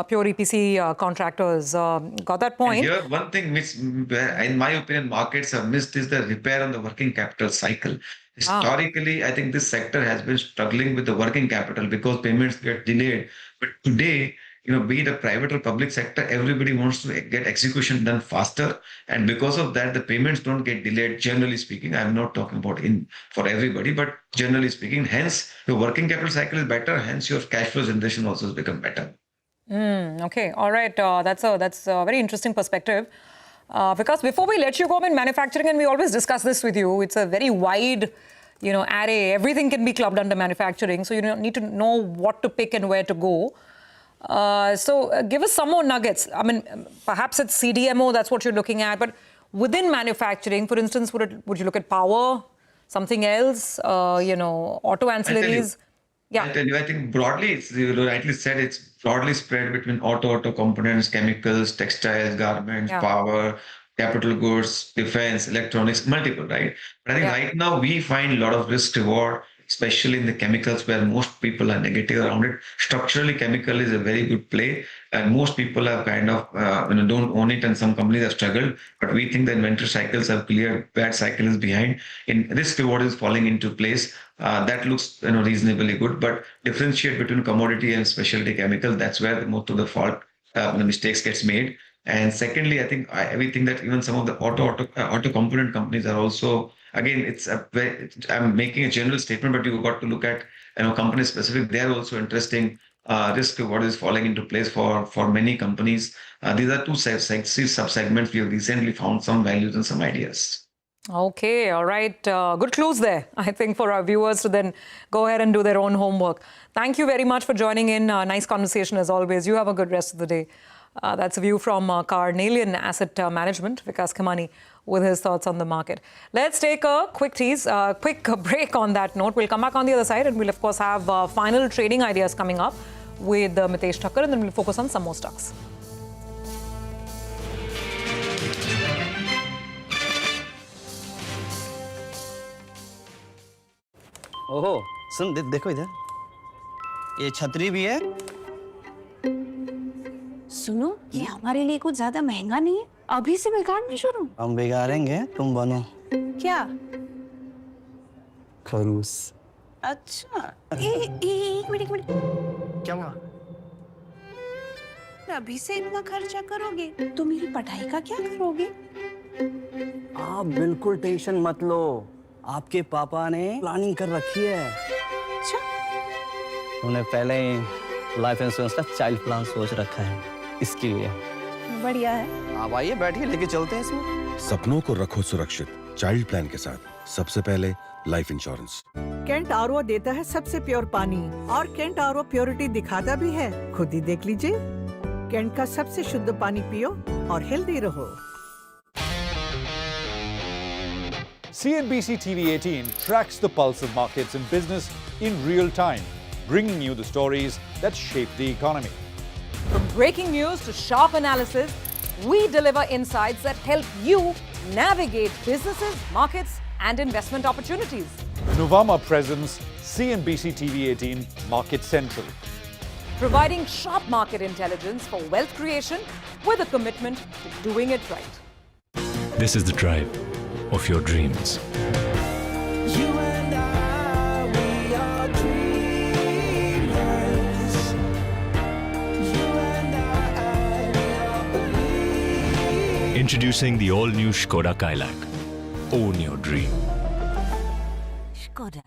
Pure EPC contractors. Got that point? And here, one thing which, in my opinion, markets have missed is the repair on the working capital cycle. Historically, I think this sector has been struggling with the working capital because payments get delayed. But today, be it a private or public sector, everybody wants to get execution done faster. And because of that, the payments don't get delayed, generally speaking. I'm not talking about for everybody, but generally speaking. Hence, your working capital cycle is better. Hence, your cash flow generation also has become better. Okay, all right. That's a very interesting perspective. Because before we let you go in manufacturing, and we always discuss this with you, it's a very wide, array. Everything can be clubbed under manufacturing. So you need to know what to pick and where to go. So give us some more nuggets. I mean, perhaps it's CDMO, that's what you're looking at. But within manufacturing, for instance, would you look at power, something else, auto ancillaries? I tell you, I think broadly, you rightly said, it's broadly spread between auto components, chemicals, textiles, garments, power, capital goods, defense, electronics, multiple, right? But I think right now we find a lot of risk reward, especially in the chemicals where most people are negative around it. Structurally, chemical is a very good play, and most people have kind of don't own it, and some companies have struggled. But we think the inventory cycles have cleared, bad cycle is behind. In risk reward is falling into place. That looks reasonably good, but differentiate between commodity and specialty chemical. That's where most of the fault, mistakes gets made. And secondly, I think everything that even some of the auto component companies are also, again, I'm making a general statement, but you've got to look at company specific. They're also interesting. Risk reward is falling into place for many companies. These are two sub-segments. We have recently found some values and some ideas. Okay, all right. Good clues there, I think, for our viewers to then go ahead and do their own homework. Thank you very much for joining in. Nice conversation as always. You have a good rest of the day. That's a view from Carnelian Asset Management, Vikas Khemani, with his thoughts on the market. Let's take a quick break on that note. We'll come back on the other side, and we'll, of course, have final trading ideas coming up with Mitesh Thakkar, and then we'll focus on some more stocks. ओहो सुन देखो इधर ये छतरी भी है। सुनो ये हमारे लिए कुछ ज्यादा महंगा नहीं है, अभी से बिगाड़ना शुरू। हम बिगाड़ेंगे, तुम बनो क्या? खरूस। अच्छा एक मिनट क्या हुआ? अभी से इतना खर्चा करोगे तो मेरी पढ़ाई का क्या करोगे? आप बिल्कुल टेंशन मत लो, आपके पापा ने प्लानिंग कर रखी है। अच्छा? उन्होंने पहले ही लाइफ इंश्योरेंस का चाइल्ड प्लान सोच रखा है, इसके लिए। बढ़िया है। आप आइए बैठिए, लेके चलते हैं इसमें। सपनों को रखो सुरक्षित चाइल्ड प्लान के साथ। सबसे पहले लाइफ इंश्योरेंस। केंट आरओ देता है सबसे प्योर पानी और केंट आरओ प्योरिटी दिखाता भी है। खुद ही देख लीजिए। केंट का सबसे शुद्ध पानी पियो और हेल्दी रहो। CNBC-TV18 tracks the pulse of markets and business in real time, bringing you the stories that shape the economy. From breaking news to sharp analysis, we deliver insights that help you navigate businesses, markets, and investment opportunities. Novama presents CNBC-TV18 Market Central. Providing sharp market intelligence for wealth creation with a commitment to doing it right. This is the drive of your dreams. You and I, we are dreamers. You and I, we are believers. Introducing the all-new Skoda Kailak. Own your dream. Skoda.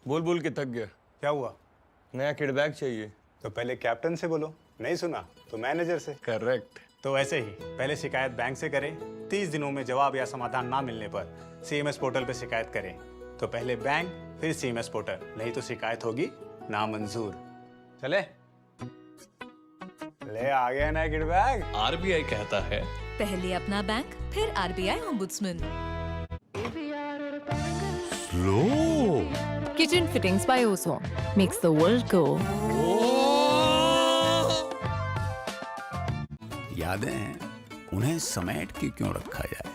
बोल बोल के थक गया। क्या हुआ? नया kid bag चाहिए। तो पहले कैप्टन से बोलो, नहीं सुना तो मैनेजर से। करेक्ट। तो ऐसे ही पहले शिकायत बैंक से करें, 30 दिनों में जवाब या समाधान ना मिलने पर CMS पोर्टल पे शिकायत करें। तो पहले बैंक फिर CMS पोर्टल, नहीं तो शिकायत होगी नामंजूर। चले ले आ गया ना किड बैग। RBI कहता है पहले अपना बैंक फिर RBI ombudsman. Slow Kitchen fittings by Ozone makes the world go. यादें हैं, उन्हें समेट के क्यों रखा जाए,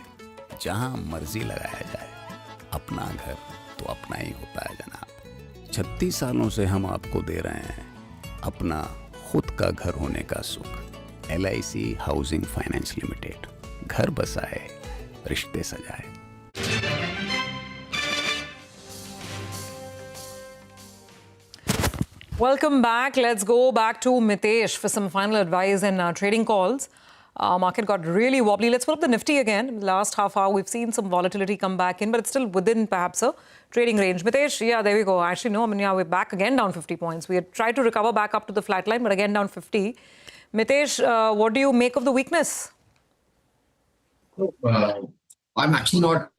जहां मर्जी लगाया जाए। अपना घर तो अपना ही होता है जनाब। 36 सालों से हम आपको दे रहे हैं अपना खुद का घर होने का सुख। LIC हाउसिंग फाइनेंस लिमिटेड, घर बसाए रिश्ते सजाए। Welcome back. Let's go back to Mitesh for some final advice and trading calls. Market got really wobbly. Let's pull up the Nifty again. In the last half hour, we've seen some volatility come back in, but it's still within perhaps a trading range. Mitesh, yeah, there we go. Actually, no, I mean, yeah, we're back again down 50 points. We had tried to recover back up to the flat line, but again down 50. Mitesh, what do you make of the weakness? I'm actually not,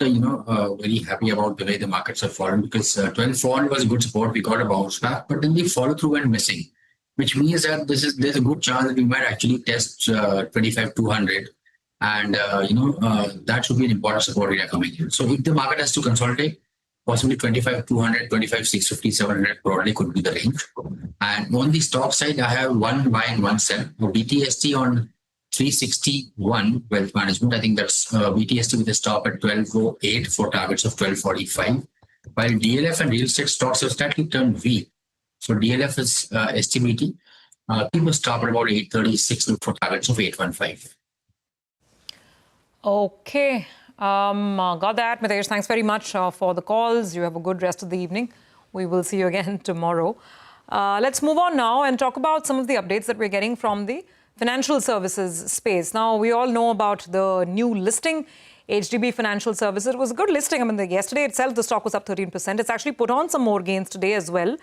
very happy about the way the markets have fallen because 12.4 was a good support. We got a bounce back, but then the follow through went missing, which means that there's a good chance that we might actually test 25,200, and that should be an important support area coming in. So if the market has to consolidate, possibly 25,200, 25,650, 700 probably could be the range. And on the stock side, I have one buy and one sell. BTST on 361 wealth management. I think that's BTST with a stop at 1208 for targets of 1245. While DLF and real estate stocks have slightly turned weak. So DLF is STBT. People stop at about 836 for targets of 815. Okay. Got that, Mitesh. Thanks very much for the calls. You have a good rest of the evening. We will see you again tomorrow. Let's move on now and talk about some of the updates that we're getting from the financial services space. Now, we all know about the new listing, HDB Financial Services. It was a good listing. I mean, yesterday itself, the stock was up 13%. It's actually put on some more gains today as well.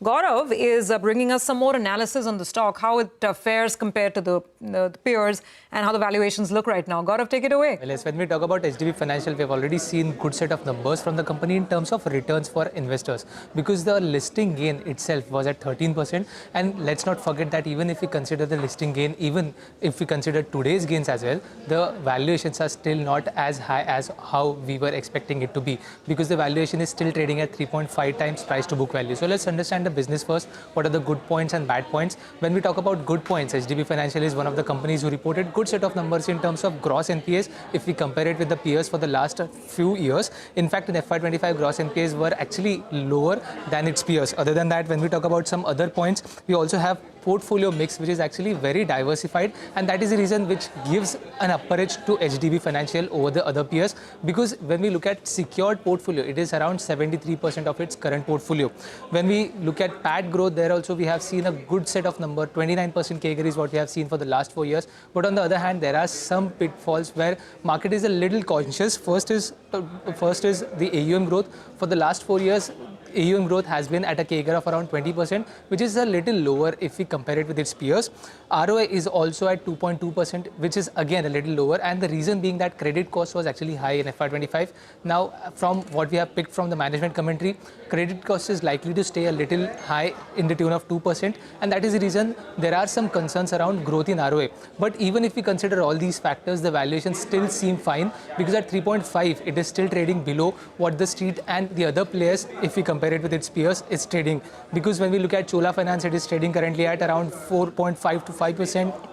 Gaurav is bringing us some more analysis on the stock, how it fares compared to the peers and how the valuations look right now. Gaurav, take it away. Well, yes, when we talk about HDB Financial, we have already seen good set of numbers from the company in terms of returns for investors because the listing gain itself was at 13%. And let's not forget that even if we consider the listing gain, even if we consider today's gains as well, the valuations are still not as high as how we were expecting it to be because the valuation is still trading at 3.5 times price to book value. So let's understand the business first. What are the good points and bad points? When we talk about good points, HDB Financial is one of the companies who reported good set of numbers in terms of gross NPAs if we compare it with the peers for the last few years. In fact, in FY25, gross NPAs were actually lower than its peers. Other than that, when we talk about some other points, we also have portfolio mix which is actually very diversified, and that is the reason which gives an upper edge to HDB Financial over the other peers, because when we look at secured portfolio, it is around 73% of its current portfolio. When we look at PAT growth, there also we have seen a good set of number. 29% CAGR is what we have seen for the last 4 years. But on the other hand, there are some pitfalls where market is a little cautious. First is the AUM growth. For the last 4 years, AUM growth has been at a CAGR of around 20%, which is a little lower if we compare it with its peers. ROA is also at 2.2%, which is again a little lower, and the reason being that credit cost was actually high in FY25. Now, from what we have picked from the management commentary, credit cost is likely to stay a little high in the tune of 2%, and that is the reason there are some concerns around growth in ROA. But even if we consider all these factors, the valuations still seem fine, because at 3.5, it is still trading below what the street and the other players, if we compare it with its peers, is trading. Because when we look at Chola Finance, it is trading currently at around 4.5 to 5%,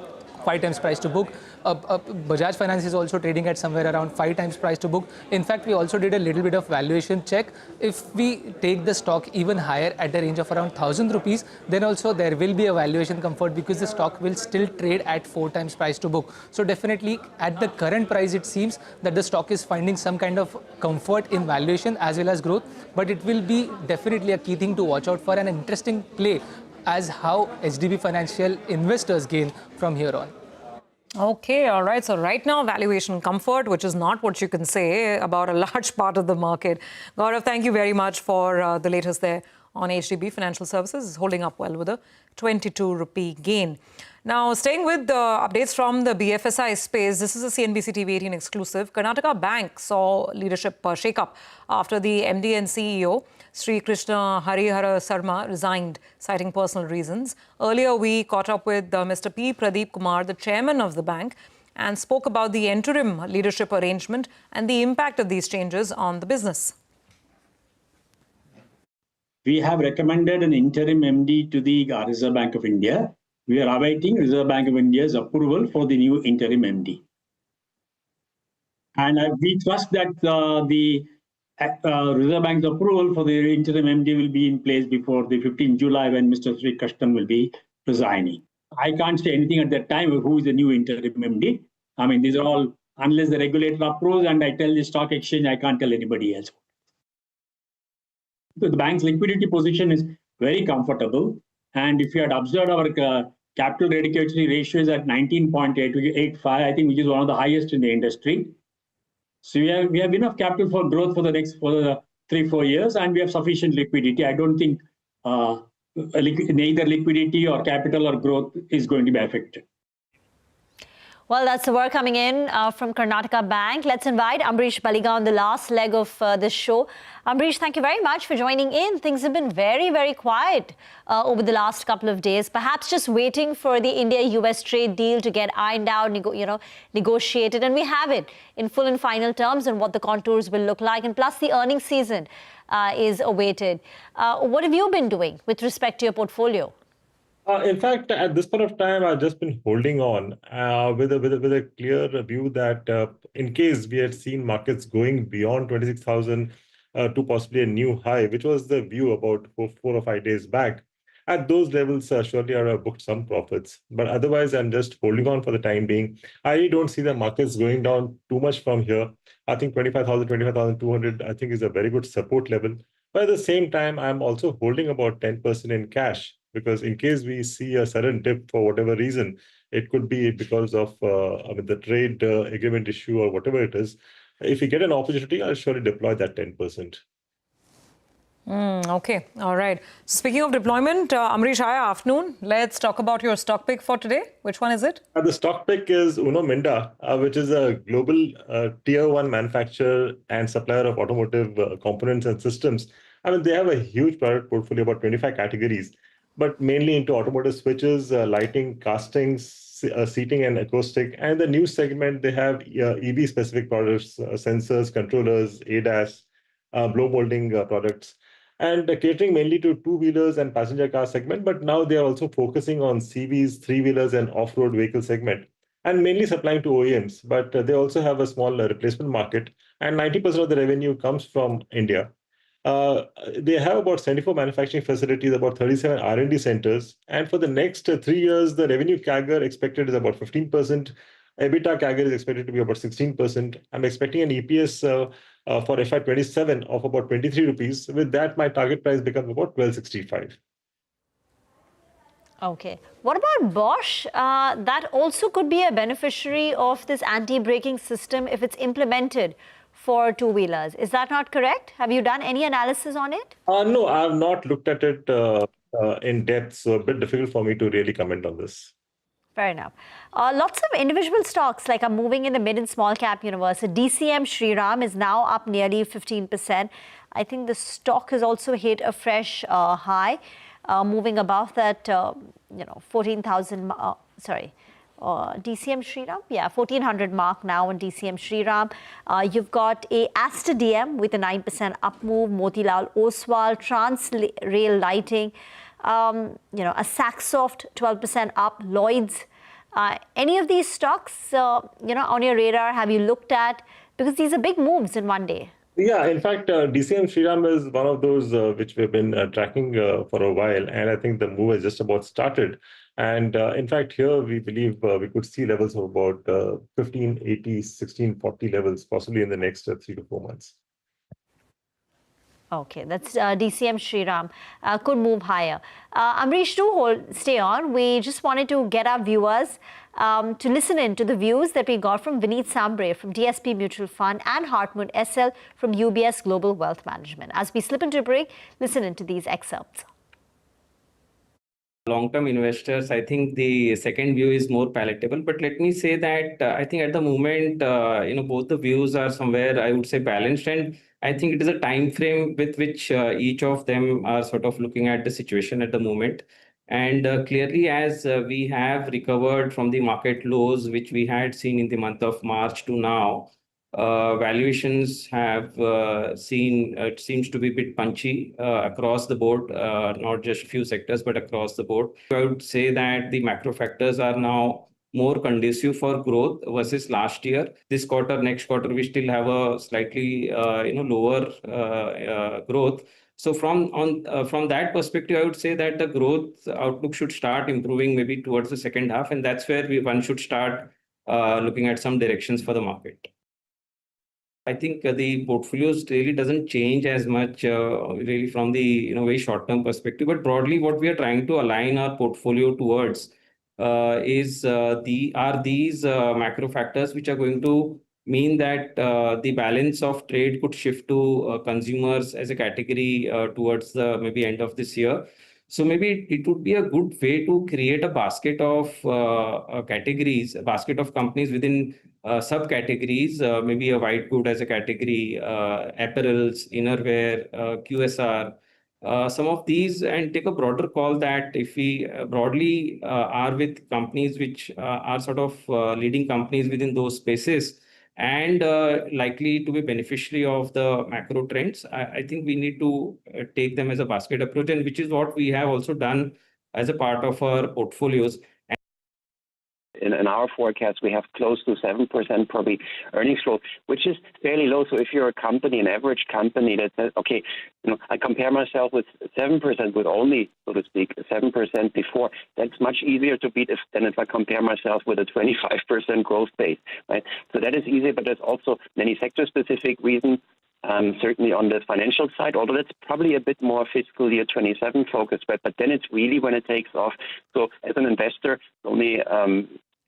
5 times price to book. Bajaj Finance is also trading at somewhere around 5 times price to book. In fact, we also did a little bit of valuation check. If we take the stock even higher at the range of around 1,000 rupees, then also there will be a valuation comfort, because the stock will still trade at 4 times price to book. So definitely at the current price, it seems that the stock is finding some kind of comfort in valuation as well as growth. But it will be definitely a key thing to watch out for, an interesting play as how HDB Financial investors gain from here on. Okay, all right. So right now, valuation comfort, which is not what you can say about a large part of the market. Gaurav, thank you very much for the latest there on HDB Financial Services. It's holding up well with a 22 rupee gain. Now, staying with the updates from the BFSI space, this is a CNBC-TV18 exclusive. Karnataka Bank saw leadership shake-up after the MD and CEO, Sri Krishna Harihara Sarma, resigned, citing personal reasons. Earlier, we caught up with Mr. P. Pradeep Kumar, the chairman of the bank, and spoke about the interim leadership arrangement and the impact of these changes on the business. We have recommended an interim MD to the Reserve Bank of India. We are awaiting Reserve Bank of India's approval for the new interim MD. And we trust that the Reserve Bank's approval for the interim MD will be in place before the 15th July, when Mr. Sri Krishnan will be resigning. I can't say anything at that time who is the new interim MD. I mean, these are all, unless the regulator approves and I tell the stock exchange, I can't tell anybody else. So the bank's liquidity position is very comfortable. And if you had observed, our capital adequacy ratio is at 19.85, I think, which is one of the highest in the industry. So we have enough capital for growth for the next 3-4 years, and we have sufficient liquidity. I don't think neither liquidity or capital or growth is going to be affected. Well, that's the word coming in from Karnataka Bank. Let's invite Ambrish Baliga on the last leg of this show. Ambrish, thank you very much for joining in. Things have been very, very quiet over the last couple of days. Perhaps just waiting for the India-US trade deal to get ironed out, negotiated. And we have it in full and final terms and what the contours will look like. And plus the earnings season is awaited. What have you been doing with respect to your portfolio? In fact, at this point of time, I've just been holding on with a clear view that in case we had seen markets going beyond 26,000 to possibly a new high, which was the view about 4 or 5 days back, at those levels, surely I have booked some profits. But otherwise, I'm just holding on for the time being. I don't see the markets going down too much from here. I think 25,000, 25,200, I think is a very good support level. But at the same time, I'm also holding about 10% in cash, because in case we see a sudden dip for whatever reason, it could be because of the trade agreement issue or whatever it is. If we get an opportunity, I'll surely deploy that 10%. Okay, all right. Speaking of deployment, Amrish, hi, afternoon. Let's talk about your stock pick for today. Which one is it? The stock pick is Uno Minda, which is a global tier 1 manufacturer and supplier of automotive components and systems. I mean, they have a huge product portfolio, about 25 categories, but mainly into automotive switches, lighting, castings, seating and acoustic. And the new segment, they have EV-specific products, sensors, controllers, ADAS, blow molding products, and catering mainly to two-wheelers and passenger car segment. But now they are also focusing on CVs, three-wheelers and off-road vehicle segment, and mainly supplying to OEMs. But they also have a small replacement market, and 90% of the revenue comes from India. They have about 74 manufacturing facilities, about 37 R&D centers. And for the next 3 years, the revenue CAGR expected is about 15%. EBITDA CAGR is expected to be about 16%. I'm expecting an EPS for FY27 of about 23 rupees. With that, my target price becomes about 1265. Okay. What about Bosch? That also could be a beneficiary of this anti-braking system if it's implemented for two-wheelers. Is that not correct? Have you done any analysis on it? No, I have not looked at it in depth, so a bit difficult for me to really comment on this. Fair enough. Lots of individual stocks are moving in the mid and small cap universe. So DCM Shriram is now up nearly 15%. I think the stock has also hit a fresh high, moving above that, 14,000. DCM Shriram, 1400 mark now on DCM Shriram. You've got a Aster DM with a 9% up move, Motilal Oswal, Trans Rail Lighting, a Saxoft 12% up, Lloyds. Any of these stocks, on your radar, have you looked at? Because these are big moves in one day. Yeah, in fact, DCM Shriram is one of those which we've been tracking for a while, and I think the move has just about started. And in fact, here we believe we could see levels of about 1580, 1640 levels, possibly in the next 3 to 4 months. Okay, that's DCM Shriram. Could move higher. Amrish, stay on. We just wanted to get our viewers to listen in to the views that we got from Vineet Sambre from DSP Mutual Fund and Hartmut SL from UBS Global Wealth Management. As we slip into a break, listen into these excerpts. Long-term investors, I think the second view is more palatable. But let me say that I think at the moment, both the views are somewhere, I would say, balanced. And I think it is a time frame with which each of them are sort of looking at the situation at the moment. And clearly, as we have recovered from the market lows, which we had seen in the month of March to now, valuations have seen, it seems to be a bit punchy across the board, not just a few sectors, but across the board. I would say that the macro factors are now more conducive for growth versus last year. This quarter, next quarter, we still have a slightly lower growth. So from that perspective, I would say that the growth outlook should start improving maybe towards the second half, and that's where one should start looking at some directions for the market. I think the portfolios really doesn't change as much really from the very short-term perspective. But broadly, what we are trying to align our portfolio towards is these macro factors which are going to mean that the balance of trade could shift to consumers as a category towards the maybe end of this year. So maybe it would be a good way to create a basket of categories, a basket of companies within subcategories, maybe a white good as a category, apparels, innerwear, QSR, some of these, and take a broader call that if we broadly are with companies which are sort of leading companies within those spaces and likely to be beneficiary of the macro trends, I think we need to take them as a basket approach, and which is what we have also done as a part of our portfolios. In our forecast, we have close to 7% probably earnings growth, which is fairly low. So if you're a company, an average company that says, okay, I compare myself with 7%, with only, so to speak, 7% before, that's much easier to beat than if I compare myself with a 25% growth pace, right? So that is easier, but there's also many sector-specific reasons. Certainly on the financial side, although that's probably a bit more fiscal year 27 focused, but then it's really when it takes off. So as an investor, only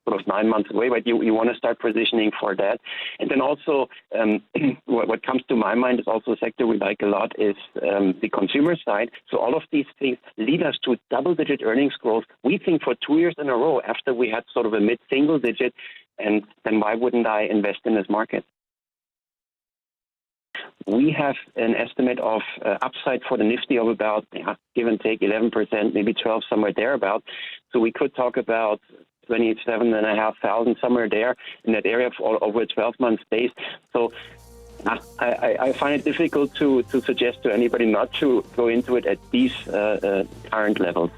sort of 9 months away, but you want to start positioning for that. And then also what comes to my mind is also a sector we like a lot is the consumer side. So all of these things lead us to double-digit earnings growth, we think, for 2 years in a row after we had sort of a mid-single digit. And then why wouldn't I invest in this market? We have an estimate of upside for the Nifty of about, give and take, 11%, maybe 12, somewhere thereabout. So we could talk about 27,500, somewhere there in that area for over a 12-month base. So I find it difficult to suggest to anybody not to go into it at these current levels.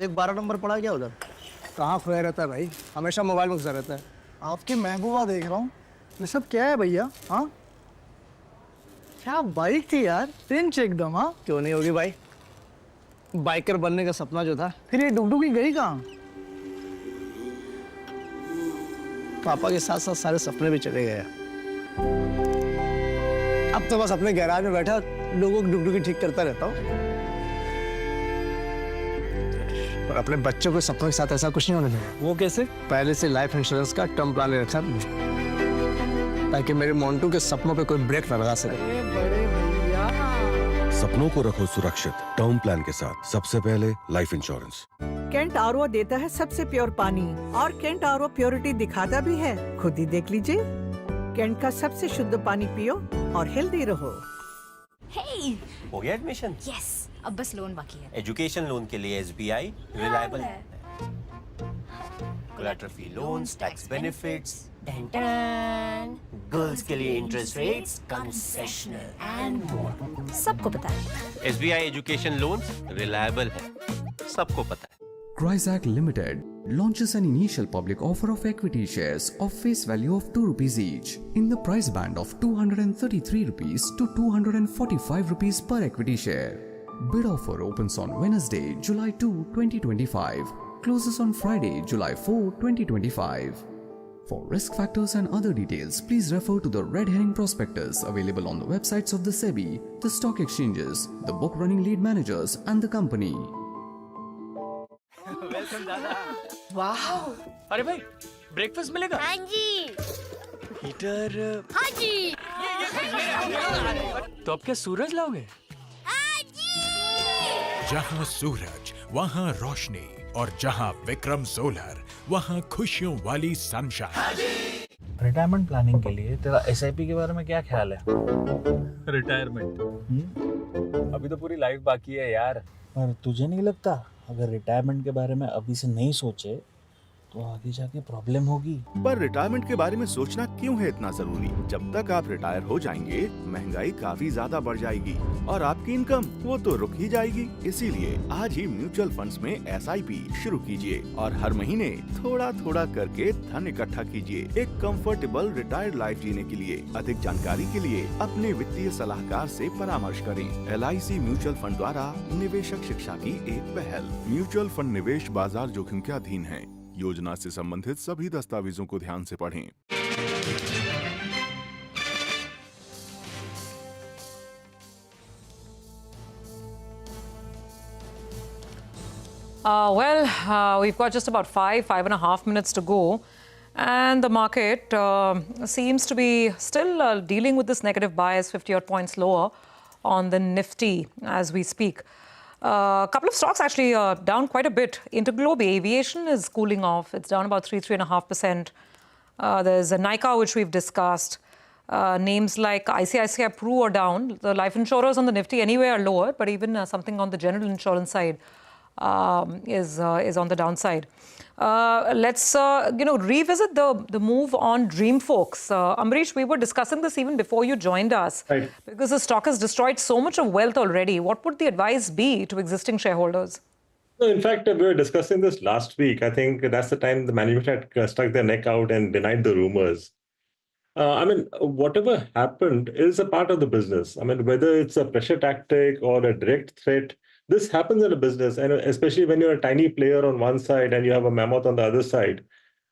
एक 12 number पड़ा क्या उधर? कहाँ खोया रहता है भाई? हमेशा मोबाइल में घुसा रहता है। आपकी महबूबा देख रहा हूँ। ये सब क्या है भैया? हाँ? क्या बाइक थी यार? रिंच एकदम, हाँ? क्यों नहीं होगी भाई? बाइकर बनने का सपना जो था, फिर ये डुगडुगी गई कहाँ? पापा के साथ साथ सारे सपने भी चले गए। अब तो बस अपने गैराज में बैठा लोगों की डुगडुगी ठीक करता रहता हूँ। पर अपने बच्चों के सपनों के साथ ऐसा कुछ नहीं होने देगा। वो कैसे? पहले से लाइफ इंश्योरेंस का टर्म प्लान ले रखा है, ताकि मेरे मोन्टू के सपनों पे कोई ब्रेक न लगा सके। सपनों को रखो सुरक्षित टर्म प्लान के साथ। सबसे पहले लाइफ इंश्योरेंस। कैंट आरओ देता है सबसे प्योर पानी और कैंट आरओ प्योरिटी दिखाता भी है, खुद ही देख लीजिए। कैंट का सबसे शुद्ध पानी पियो और हेल्दी रहो। Hey! हो गया एडमिशन? Yes, अब बस लोन बाकी है। एजुकेशन लोन के लिए SBI रिलायबल है। Collateral free loans, tax benefits, girls के लिए interest rates, concessional and more. सबको पता है। SBI एजुकेशन लोन्स रिलायबल है, सबको पता है। Crizac Limited launches an initial public offer of equity shares of face value of 2 rupees each in the price band of 233 rupees to 245 rupees per equity share. Bid offer opens on Wednesday, July 2, 2025. Closes on Friday, July 4, 2025. For risk factors and other details, please refer to the red herring prospectus available on the websites of the SEBI, the stock exchanges, the book running lead managers and the company. Welcome दादा। वाह! अरे भाई, breakfast मिलेगा? हाँ जी। Heater? हाँ जी। तो अब क्या सूरज लाओगे? जहाँ सूरज वहाँ रोशनी और जहाँ विक्रम सोलर वहाँ खुशियों वाली सनशाइन। रिटायरमेंट प्लानिंग के लिए तेरा SIP के बारे में क्या ख्याल है? रिटायरमेंट? अभी तो पूरी लाइफ बाकी है यार। पर तुझे नहीं लगता अगर रिटायरमेंट के बारे में अभी से नहीं सोचे तो आगे जाके प्रॉब्लम होगी? पर रिटायरमेंट के बारे में सोचना क्यों है इतना जरूरी? जब तक आप रिटायर हो जाएंगे महंगाई काफी ज्यादा बढ़ जाएगी और आपकी इनकम वो तो रुक ही जाएगी। इसीलिए आज ही म्यूचुअल फंड्स में SIP शुरू कीजिए और हर महीने थोड़ा थोड़ा करके धन इकट्ठा कीजिए एक कंफर्टेबल रिटायर्ड लाइफ जीने के लिए। अधिक जानकारी के लिए अपने वित्तीय सलाहकार से परामर्श करें। LIC म्यूचुअल फंड द्वारा निवेशक शिक्षा की एक पहल। म्यूचुअल फंड निवेश बाजार जोखिम के अधीन है। योजना से संबंधित सभी दस्तावेजों को ध्यान से पढ़ें। We've got just about 5.5 minutes to go. And the market seems to be still dealing with this negative bias, 50-odd points lower on the Nifty as we speak. A couple of stocks actually down quite a bit. Interglobe Aviation is cooling off. It's down about 3.5%. There's a Nykaa, which we've discussed. Names like ICICI Pru are down. The life insurers on the Nifty anyway are lower, but even something on the general insurance side is on the downside. Let's revisit the move on Dreamfolks. Amrish, we were discussing this even before you joined us. Right. Because the stock has destroyed so much of wealth already. What would the advice be to existing shareholders? No, in fact, we were discussing this last week. I think that's the time the management had stuck their neck out and denied the rumors. Whatever happened is a part of the business. Whether it's a pressure tactic or a direct threat, this happens in a business, and especially when you're a tiny player on one side and you have a mammoth on the other side.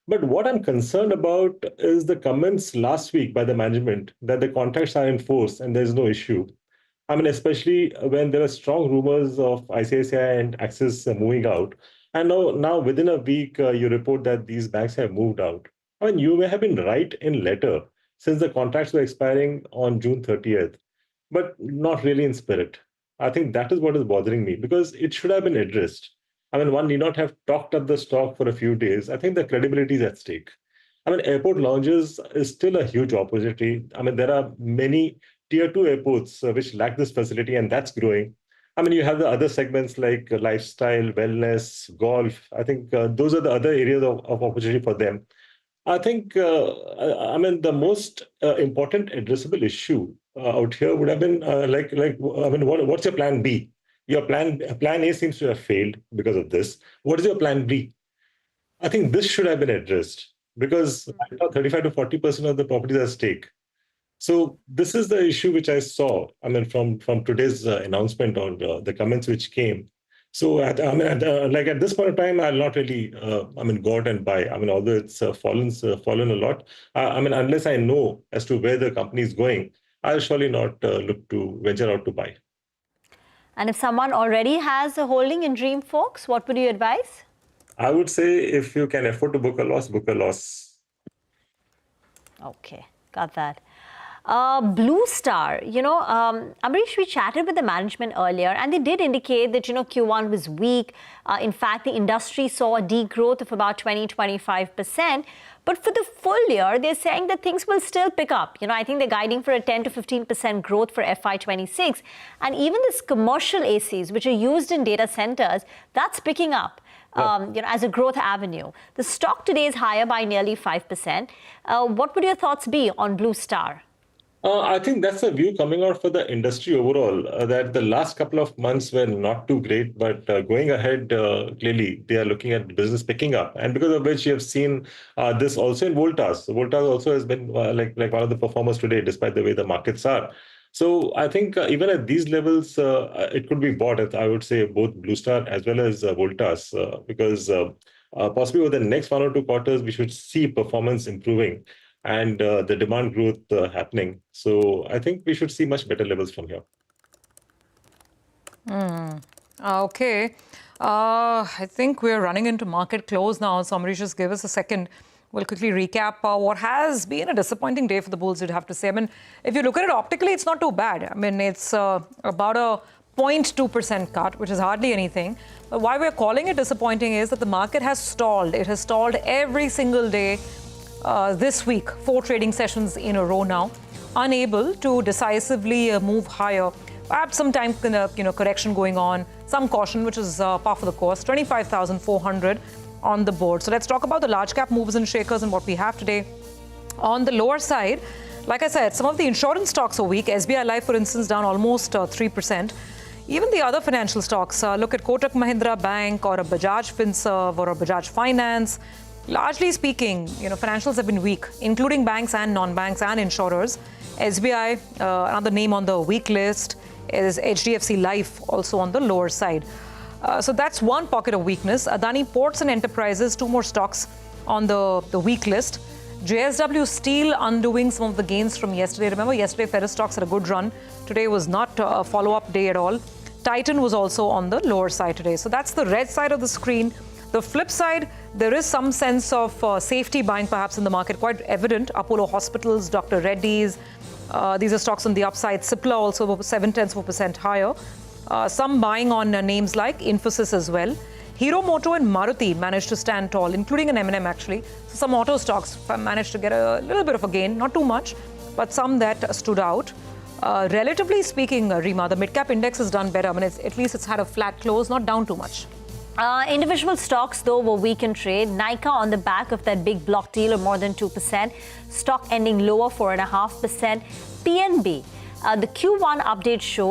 But what I'm concerned about is the comments last week by the management that the contracts are in force and there's no issue. Especially when there are strong rumors of ICICI and Axis moving out. And now within a week, you report that these banks have moved out. You may have been right in letter since the contracts were expiring on June 30th, but not really in spirit. I think that is what is bothering me because it should have been addressed. One need not have talked up the stock for a few days. I think the credibility is at stake. Airport lounges is still a huge opportunity. There are many tier 2 airports which lack this facility, and that's growing. You have the other segments like lifestyle, wellness, golf. I think those are the other areas of opportunity for them. I think, the most important addressable issue out here would have been what's your plan B? Your plan A seems to have failed because of this. What is your plan B? I think this should have been addressed because 35 to 40% of the properties are at stake. So this is the issue which I saw, from today's announcement or the comments which came, So, at this point of time, I'll not really, go out and buy. Although it's fallen a lot. Unless I know as to where the company is going, I'll surely not look to venture out to buy. And if someone already has a holding in Dream Folks, what would you advise? I would say if you can afford to book a loss, book a loss. Okay, got that. Blue Star, Amrish, we chatted with the management earlier and they did indicate that, Q1 was weak. In fact, the industry saw a degrowth of about 20-25%. But for the full year, they're saying that things will still pick up. I think they're guiding for a 10 to 15% growth for FY26. And even this commercial ACs, which are used in data centers, that's picking up. As a growth avenue. The stock today is higher by nearly 5%. What would your thoughts be on Blue Star? I think that's a view coming out for the industry overall, that the last couple of months were not too great, but going ahead, clearly they are looking at business picking up. And because of which you have seen this also in Voltas. Voltas also has been like one of the performers today, despite the way the markets are. So I think even at these levels, it could be bought at, I would say, both Blue Star as well as Voltas, because possibly over the next 1 or 2 quarters, we should see performance improving and the demand growth happening. So I think we should see much better levels from here. Okay. I think we're running into market close now. So Amrish, just give us a second. We'll quickly recap what has been a disappointing day for the bulls, you'd have to say. If you look at it optically, it's not too bad. It's about a 0.2% cut, which is hardly anything. But why we're calling it disappointing is that the market has stalled. It has stalled every single day this week, 4 trading sessions in a row now, unable to decisively move higher. Perhaps some time correction going on, some caution, which is par for the course, 25,400 on the board. So let's talk about the large cap movers and shakers and what we have today. On the lower side, like I said, some of the insurance stocks are weak. SBI Life, for instance, down almost 3%. Even the other financial stocks, look at Kotak Mahindra Bank or a Bajaj Finserv or a Bajaj Finance. Largely speaking, financials have been weak, including banks and non-banks and insurers. SBI, another name on the weak list, is HDFC Life, also on the lower side. So that's one pocket of weakness. Adani Ports and Enterprises, 2 more stocks on the weak list. JSW Steel undoing some of the gains from yesterday. Remember, yesterday ferrous stocks had a good run. Today was not a follow-up day at all. Titan was also on the lower side today. So that's the red side of the screen. The flip side, there is some sense of safety buying perhaps in the market, quite evident. Apollo Hospitals, Dr. Reddy's, these are stocks on the upside. Cipla also 0.7% higher. Some buying on names like Infosys as well. Hero Moto and Maruti managed to stand tall, including an M&M actually. So some auto stocks managed to get a little bit of a gain, not too much, but some that stood out. Relatively speaking, Rima, the mid-cap index has done better. At least it's had a flat close, not down too much. Individual stocks, though, were weak in trade. Nykaa on the back of that big block deal of more than 2%. Stock ending lower, 4.5%. PNB, the Q1 update showed